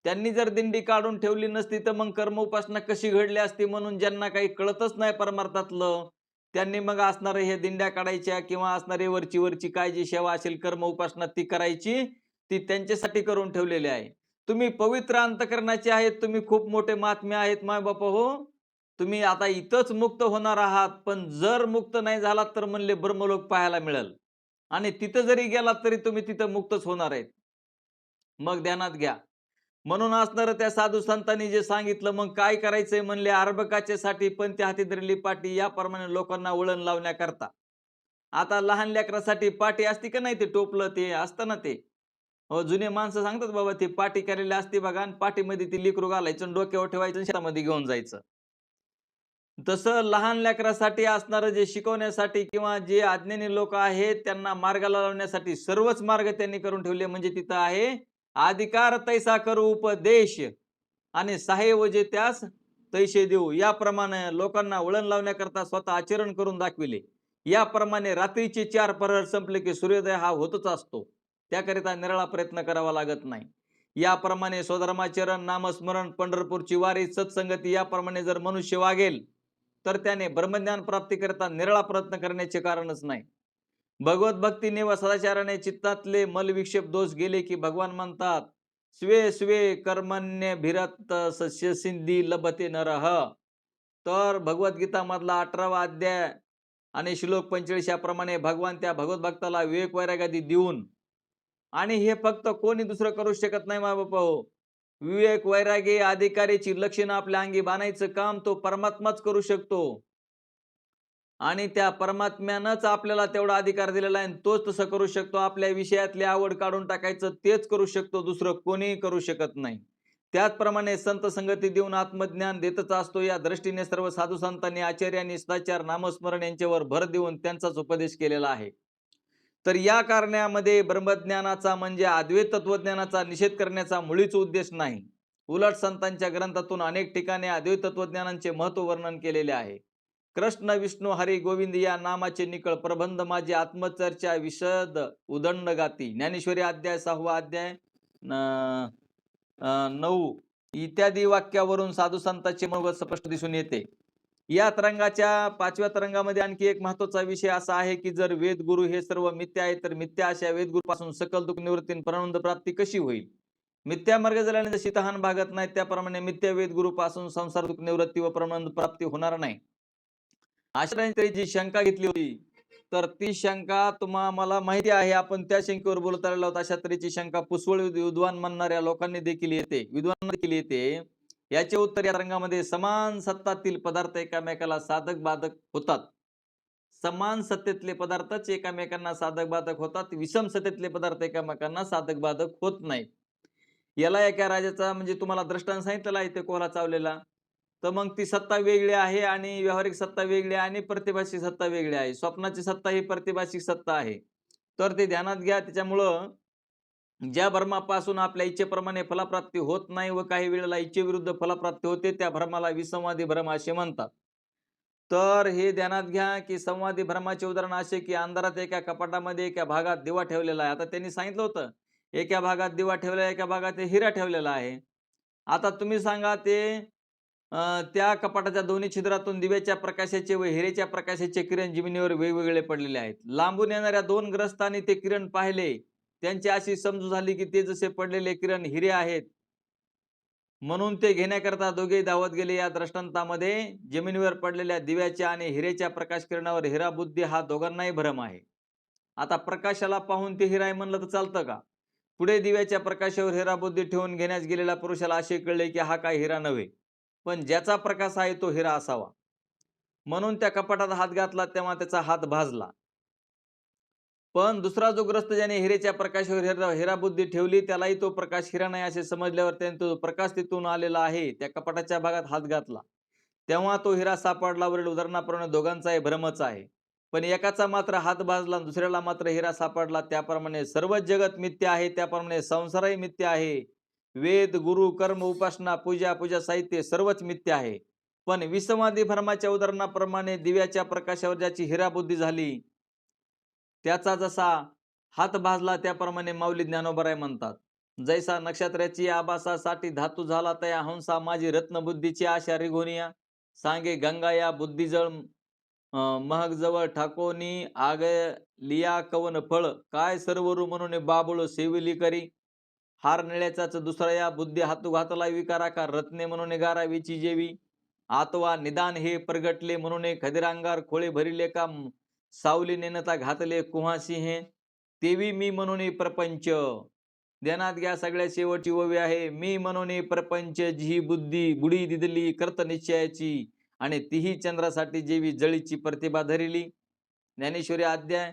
त्यांनी जर दिंडी काढून ठेवली नसती तर मग कर्म उपासना कशी घडली असती. म्हणून ज्यांना काही कळतच नाही परमार्थातलं त्यांनी मग असणारे हे दिंड्या काढायच्या किंवा असणारे वरची काय जी सेवा असेल कर्म उपासना ती करायची, ती त्यांच्यासाठी करून ठेवलेली आहे. तुम्ही पवित्र अंतकरणाचे आहेत, तुम्ही खूप मोठे महात्मे आहेत माय बापा हो. तुम्ही आता इथंच मुक्त होणार आहात, पण जर मुक्त नाही झालात तर म्हणले ब्रह्मलोक पाहायला मिळेल आणि तिथं जरी गेलात तरी तुम्ही तिथं मुक्तच होणार आहेत. मग ध्यानात घ्या. म्हणून असणार त्या साधू संतांनी जे सांगितलं मग काय करायचंय म्हणले, अर्भकाच्या साठी पण त्या हाती धरली पाठी याप्रमाणे लोकांना वळण लावण्याकरता. आता लहान लेकरासाठी पाठी असती का नाही, ते टोपलं ते असतं ना ते. हो जुने माणसं सांगतात बाबा ते पाठी केलेली असते बघा आणि पाठीमध्ये ती लेकरू घालायचं आणि डोक्यावर ठेवायचं आणि शेतामध्ये घेऊन जायचं. तसं लहान लेकरासाठी असणारं जे शिकवण्यासाठी किंवा जे अज्ञानी लोक आहेत त्यांना मार्गाला लावण्यासाठी सर्वच मार्ग त्यांनी करून ठेवले. म्हणजे तिथं आहे अधिकार तैसा करू उपदेश आणि साहेब जे त्यास तैसे देऊ याप्रमाणे लोकांना वळण लावण्याकरता स्वतः आचरण करून दाखविले. याप्रमाणे रात्रीचे 4 प्रहर संपले की सूर्योदय हा होतच असतो. त्याकरिता निराळा प्रयत्न करावा लागत नाही. याप्रमाणे स्वधर्माचरण, नामस्मरण, पंढरपूरची वारी, सत्संगती याप्रमाणे जर मनुष्य वागेल, तर त्याने ब्रह्मज्ञान प्राप्तीकरिता निराळा प्रयत्न करण्याचे कारणच नाही. भगवत भक्तीने व सदाचाराने चित्तातले मलविक्षेप दोष गेले की भगवान म्हणतात, स्वे स्वे कर्मण्यभिरत सस्य सिद्धी लभते नरः. तर भगवद्गीता मधला 18वा अध्याय आणि श्लोक 45 याप्रमाणे भगवान त्या भगवत भक्ताला विवेक वैराग्यादी देऊन, आणि हे फक्त कोणी दुसरं करू शकत नाही मा बापा हो. विवेक वैरागी अधिकारीची लक्षणं आपल्या अंगी बाणायचं काम तो परमात्माच करू शकतो. आणि त्या परमात्म्यानंच आपल्याला तेवढा अधिकार दिलेला आहे, तोच तसं करू शकतो. आपल्या विषयातली आवड काढून टाकायचं तेच करू शकतो, दुसरं कोणीही करू शकत नाही. त्याचप्रमाणे संत संगती देऊन आत्मज्ञान देतच असतो. या दृष्टीने सर्व साधू संतांनी, आचार्यांनी सदाचार, नामस्मरण यांच्यावर भर देऊन त्यांचाच उपदेश केलेला आहे. तर या कारणामध्ये ब्रह्मज्ञानाचा म्हणजे अद्वैत तत्वज्ञानाचा निषेध करण्याचा मुळीच उद्देश नाही. उलट संतांच्या ग्रंथातून अनेक ठिकाणी अद्वैत तत्वज्ञानांचे महत्व वर्णन केलेले आहे. कृष्ण विष्णू हरी गोविंद या नामाचे निकळ प्रबंध माझी आत्मचर्चा विशद उदंड गाती. ज्ञानेश्वरी अध्याय 6वा अध्याय 9 इत्यादी वाक्यावरून साधू संतांचे मनोगत स्पष्ट दिसून येते. या तरंगाच्या 5व्या तरंगामध्ये आणखी एक महत्वाचा विषय असा आहे की जर वेदगुरु हे सर्व मिथ्या आहे, तर मिथ्या अशा वेदगुरूपासून सकल दुःख निवृत्ती परमानंद प्राप्ती कशी होईल? मिथ्या मार्ग झाल्याने जशी तहान भागत नाही, त्याप्रमाणे मिथ्या वेदगुरूपासून संसार दुःख निवृत्ती व परमानंद प्राप्ती होणार नाही. अशा जी शंका घेतली होती, तर ती शंका मला माहिती आहे, आपण त्या शंकेवर बोलत आलेलो आहोत. अशा तऱ्हेची शंका पुष्कळ विद्वान म्हणणाऱ्या लोकांनी देखील येते, विद्वान देखील येते. याचे उत्तर या रंगामध्ये समान सत्तातील पदार्थ एकामेकाला साधक बाधक होतात. समान सत्तेतले पदार्थच एकामेकांना साधक बाधक होतात. विषम सत्तेतले पदार्थ एकामेकांना साधक बाधक होत नाहीत. याला एका राजाचा म्हणजे तुम्हाला दृष्टांत सांगितलेला आहे, ते कोल्हा चावलेला. तर मग ती सत्ता वेगळी आहे आणि व्यावहारिक सत्ता वेगळी आहे आणि प्रतिभाषिक सत्ता वेगळी आहे. स्वप्नाची सत्ता ही प्रतिभाषिक सत्ता आहे. तर ते ध्यानात घ्या. त्याच्यामुळं ज्या भ्रमापासून आपल्या इच्छेप्रमाणे फलप्राप्ती होत नाही व काही वेळेला इच्छेविरुद्ध फलप्राप्ती होते, त्या भ्रमाला विसंवादी भ्रम असे म्हणतात. तर हे ध्यानात घ्या की संवादी भ्रमाचे उदाहरण असे की अंधारात एका कपाटामध्ये एका भागात दिवा ठेवलेला आहे. आता त्यांनी सांगितलं होतं, एका भागात दिवा ठेवलेला आहे, एका भागात हिरा ठेवलेला आहे. आता तुम्ही सांगा त्या कपाटाच्या दोन्ही छिद्रातून दिव्याच्या प्रकाशाचे व हिरेच्या प्रकाशाचे किरण जमिनीवर वेगवेगळे पडलेले आहेत. लांबून येणाऱ्या 2 ग्रस्तांनी ते किरण पाहिले. त्यांची अशी समजूत झाली की ते जसे पडलेले किरण हिरे आहेत, म्हणून ते घेण्याकरता दोघे धावत गेले. या दृष्टांतामध्ये जमिनीवर पडलेल्या दिव्याच्या आणि हिरेच्या प्रकाश किरणावर हिरा बुद्धी हा दोघांनाही भ्रम आहे. आता प्रकाशाला पाहून ते हिरा आहे म्हणलं तर चालतं का? पुढे दिव्याच्या प्रकाशावर हिरा बुद्धी ठेवून घेण्यास गेलेल्या पुरुषाला असे कळले की हा काय हिरा नव्हे, पण ज्याचा प्रकाश आहे तो हिरा असावा. म्हणून त्या कपाटात हात घातला तेव्हा त्याचा हात भाजला. पण दुसरा जो ग्रस्त ज्याने हिरेच्या प्रकाशावर हिरा बुद्धी ठेवली, त्यालाही तो प्रकाश हिरा नाही असे समजल्यावर त्याने तो प्रकाश तिथून आलेला आहे त्या कपाटाच्या भागात हात घातला, तेव्हा तो हिरा सापडला. वरील उदाहरणाप्रमाणे दोघांचाही भ्रमच आहे. पण एकाचा मात्र हात भाजला, दुसऱ्याला मात्र हिरा सापडला. त्याप्रमाणे सर्व जगत मिथ्या आहे, त्याप्रमाणे संसारही मिथ्या आहे. वेद, गुरु, कर्म, उपासना, पूजा साहित्य सर्वच मिथ्या आहे. पण विसंवादी भ्रमाच्या उदाहरणाप्रमाणे दिव्याच्या प्रकाशावर ज्याची हिरा बुद्धी झाली, त्याचा जसा हात भाजला, त्याप्रमाणे माऊली ज्ञानोबराय म्हणतात, जैसा नक्षत्राची आभासासाठी धातू झाला, तया हंसा माझी रत्नबुद्धीची आशा रिघोनिया. सांगे गंगा या बुद्धिजळ महग जवळ ठाकोनी आग लिया कवन फळ, काय सर्वरू म्हणून बाबुळ सेविली करी. हार निळ्याचाच दुसरा या बुद्धी हातू घातला विकाराकार, रत्ने म्हणून गारावीची जेवी. आतवा निदान हे प्रगटले म्हणून खदिरांगार खोळे भरिले का, सावली नेनता घातले कुहासी हे. तेवी मी म्हणून प्रपंच. ध्यानात घ्या, सगळ्या शेवटची ओवी आहे. मी म्हणून प्रपंच जी बुद्धी बुडी दिदली कर्त निश्चयाची, आणि तीही चंद्रासाठी जेवी जळीची प्रतिभा धरिली. ज्ञानेश्वरी अध्याय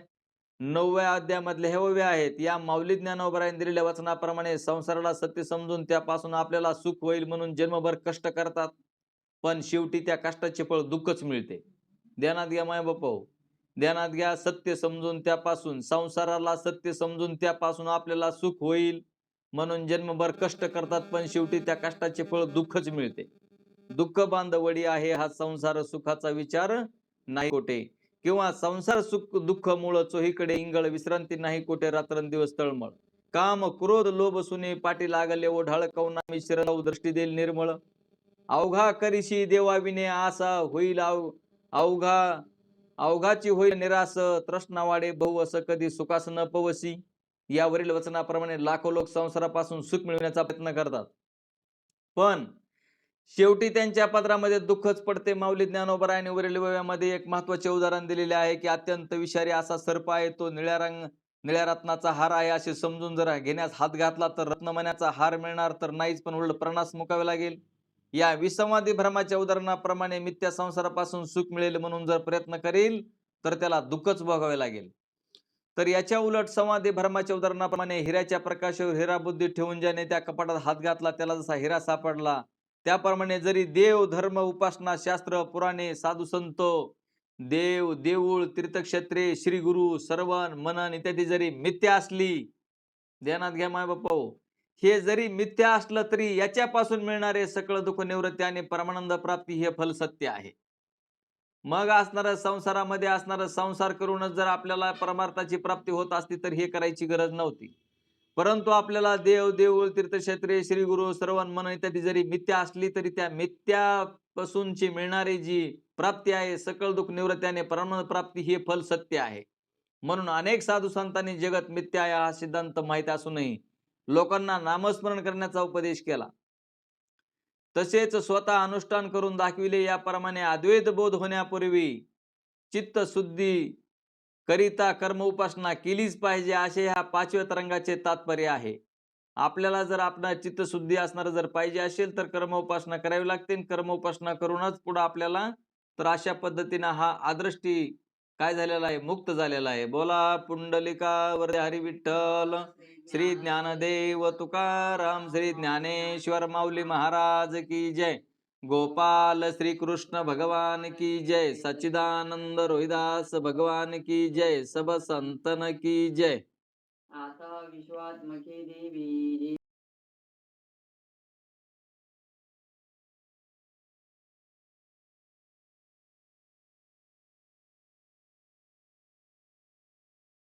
9व्या अध्यायामधले हे ओव्या आहेत. या माऊली ज्ञानोबरायांनी दिलेल्या वचनाप्रमाणे संसाराला सत्य समजून त्यापासून आपल्याला सुख होईल म्हणून जन्मभर कष्ट करतात, पण शेवटी त्या कष्टाचे फळ दुःखच मिळते. ध्यानात घ्या माय बापू, ध्यानात घ्या. सत्य समजून त्यापासून, संसाराला सत्य समजून त्यापासून आपल्याला सुख होईल म्हणून जन्मभर कष्ट करतात, पण शेवटी त्या कष्टाचे फळ दुःखच मिळते. दुःख बांधवडी आहे हा संसार, सुखाचा विचार नाही कोठे. किंवा संसार सुख दुःख मूळ चोहीकडे इंगळ विश्रांती नाही कोठे रात्रंदिवस तळमळ. काम क्रोध लोभ सुने पाठी लागले ओढाळ कवना मी शिरलाऊ दृष्टी देईल निर्मळ. अवघा करीशी देवाविने आसा होईल अवघा अवघाची होईल निरास तृष्णा वाढे बहु असं कधी सुखास न पवसी. यावरील वचनाप्रमाणे लाखो लोक संसारापासून सुख मिळवण्याचा प्रयत्न करतात, पण शेवटी त्यांच्या पदरामध्ये दुःखच पडते. माऊली ज्ञानोबरायांनी वरील वव्यामध्ये एक महत्वाचे उदाहरण दिलेले आहे की अत्यंत विषारी असा सर्प आहे, तो निळ्या रत्नाचा हार आहे असे समजून जर घेण्यास हात घातला तर रत्नमण्याचा हार मिळणार तर नाहीच, पण उलट प्रणास मुकावे लागेल. या विसंवादी भ्रमाच्या उदाहरणाप्रमाणे मिथ्या संसारापासून सुख मिळेल म्हणून जर प्रयत्न करेल तर त्याला दुःखच भोगावे लागेल. तर याच्या उलट संवादी भ्रमाच्या उदाहरणाप्रमाणे हिऱ्याच्या प्रकाशावर हिरा बुद्धी ठेवून ज्याने त्या कपाटात हात घातला त्याला जसा हिरा सापडला, त्याप्रमाणे जरी देव धर्म उपासना शास्त्र पुराणे साधू संत देव देऊळ तीर्थक्षेत्रे श्री गुरु श्रवण मनन इत्यादी जरी मिथ्या असली, ध्यानात घ्या माय बापा, हे जरी मिथ्या असलं तरी याच्यापासून मिळणारे सकळ दुःख निवृत्ती आणि परमानंद प्राप्ती हे फल सत्य आहे. मग असणाऱ्या संसारामध्ये असणारा संसार करूनच जर आपल्याला परमार्थाची प्राप्ती होत असती तर हे करायची गरज नव्हती. परंतु आपल्याला देव देऊळ तीर्थक्षेत्रे श्री गुरु श्रवण मनन इत्यादी जरी मिथ्या असली तरी त्या मिथ्यापासूनची मिळणारी जी प्राप्ती आहे सकळ दुःख निवृत्ती आणि परमानंद प्राप्ती हे फल सत्य आहे. म्हणून अनेक साधू संतांनी जगत मिथ्या आहे हा सिद्धांत माहीत असूनही लोकांना नामस्मरण करण्याचा उपदेश केला. तसेच स्वतः अनुष्ठान करून दाखविले. याप्रमाणे अद्वैत बोध होण्यापूर्वी चित्त शुद्धी करिता कर्म उपासना केलीच पाहिजे असे ह्या 5व्या तरंगाचे तात्पर्य आहे. आपल्याला जर आपला चित्तशुद्धी असणार जर पाहिजे असेल तर कर्म उपासना करावी लागते. कर्म उपासना करूनच पुढे आपल्याला तर अशा पद्धतीने हा आदृष्टी काय झालेला आहे, मुक्त झालेला आहे. बोला पुंडलिका वरदे हरी विठ्ठल. श्री ज्ञानदेव तुकाराम श्री ज्ञानेश्वर माऊली महाराज की जय. गोपाल श्री कृष्ण भगवान की जय. सच्चिदानंद रोहिदास भगवान की जय. सब संतन की जय. आता विश्वात्मके देवी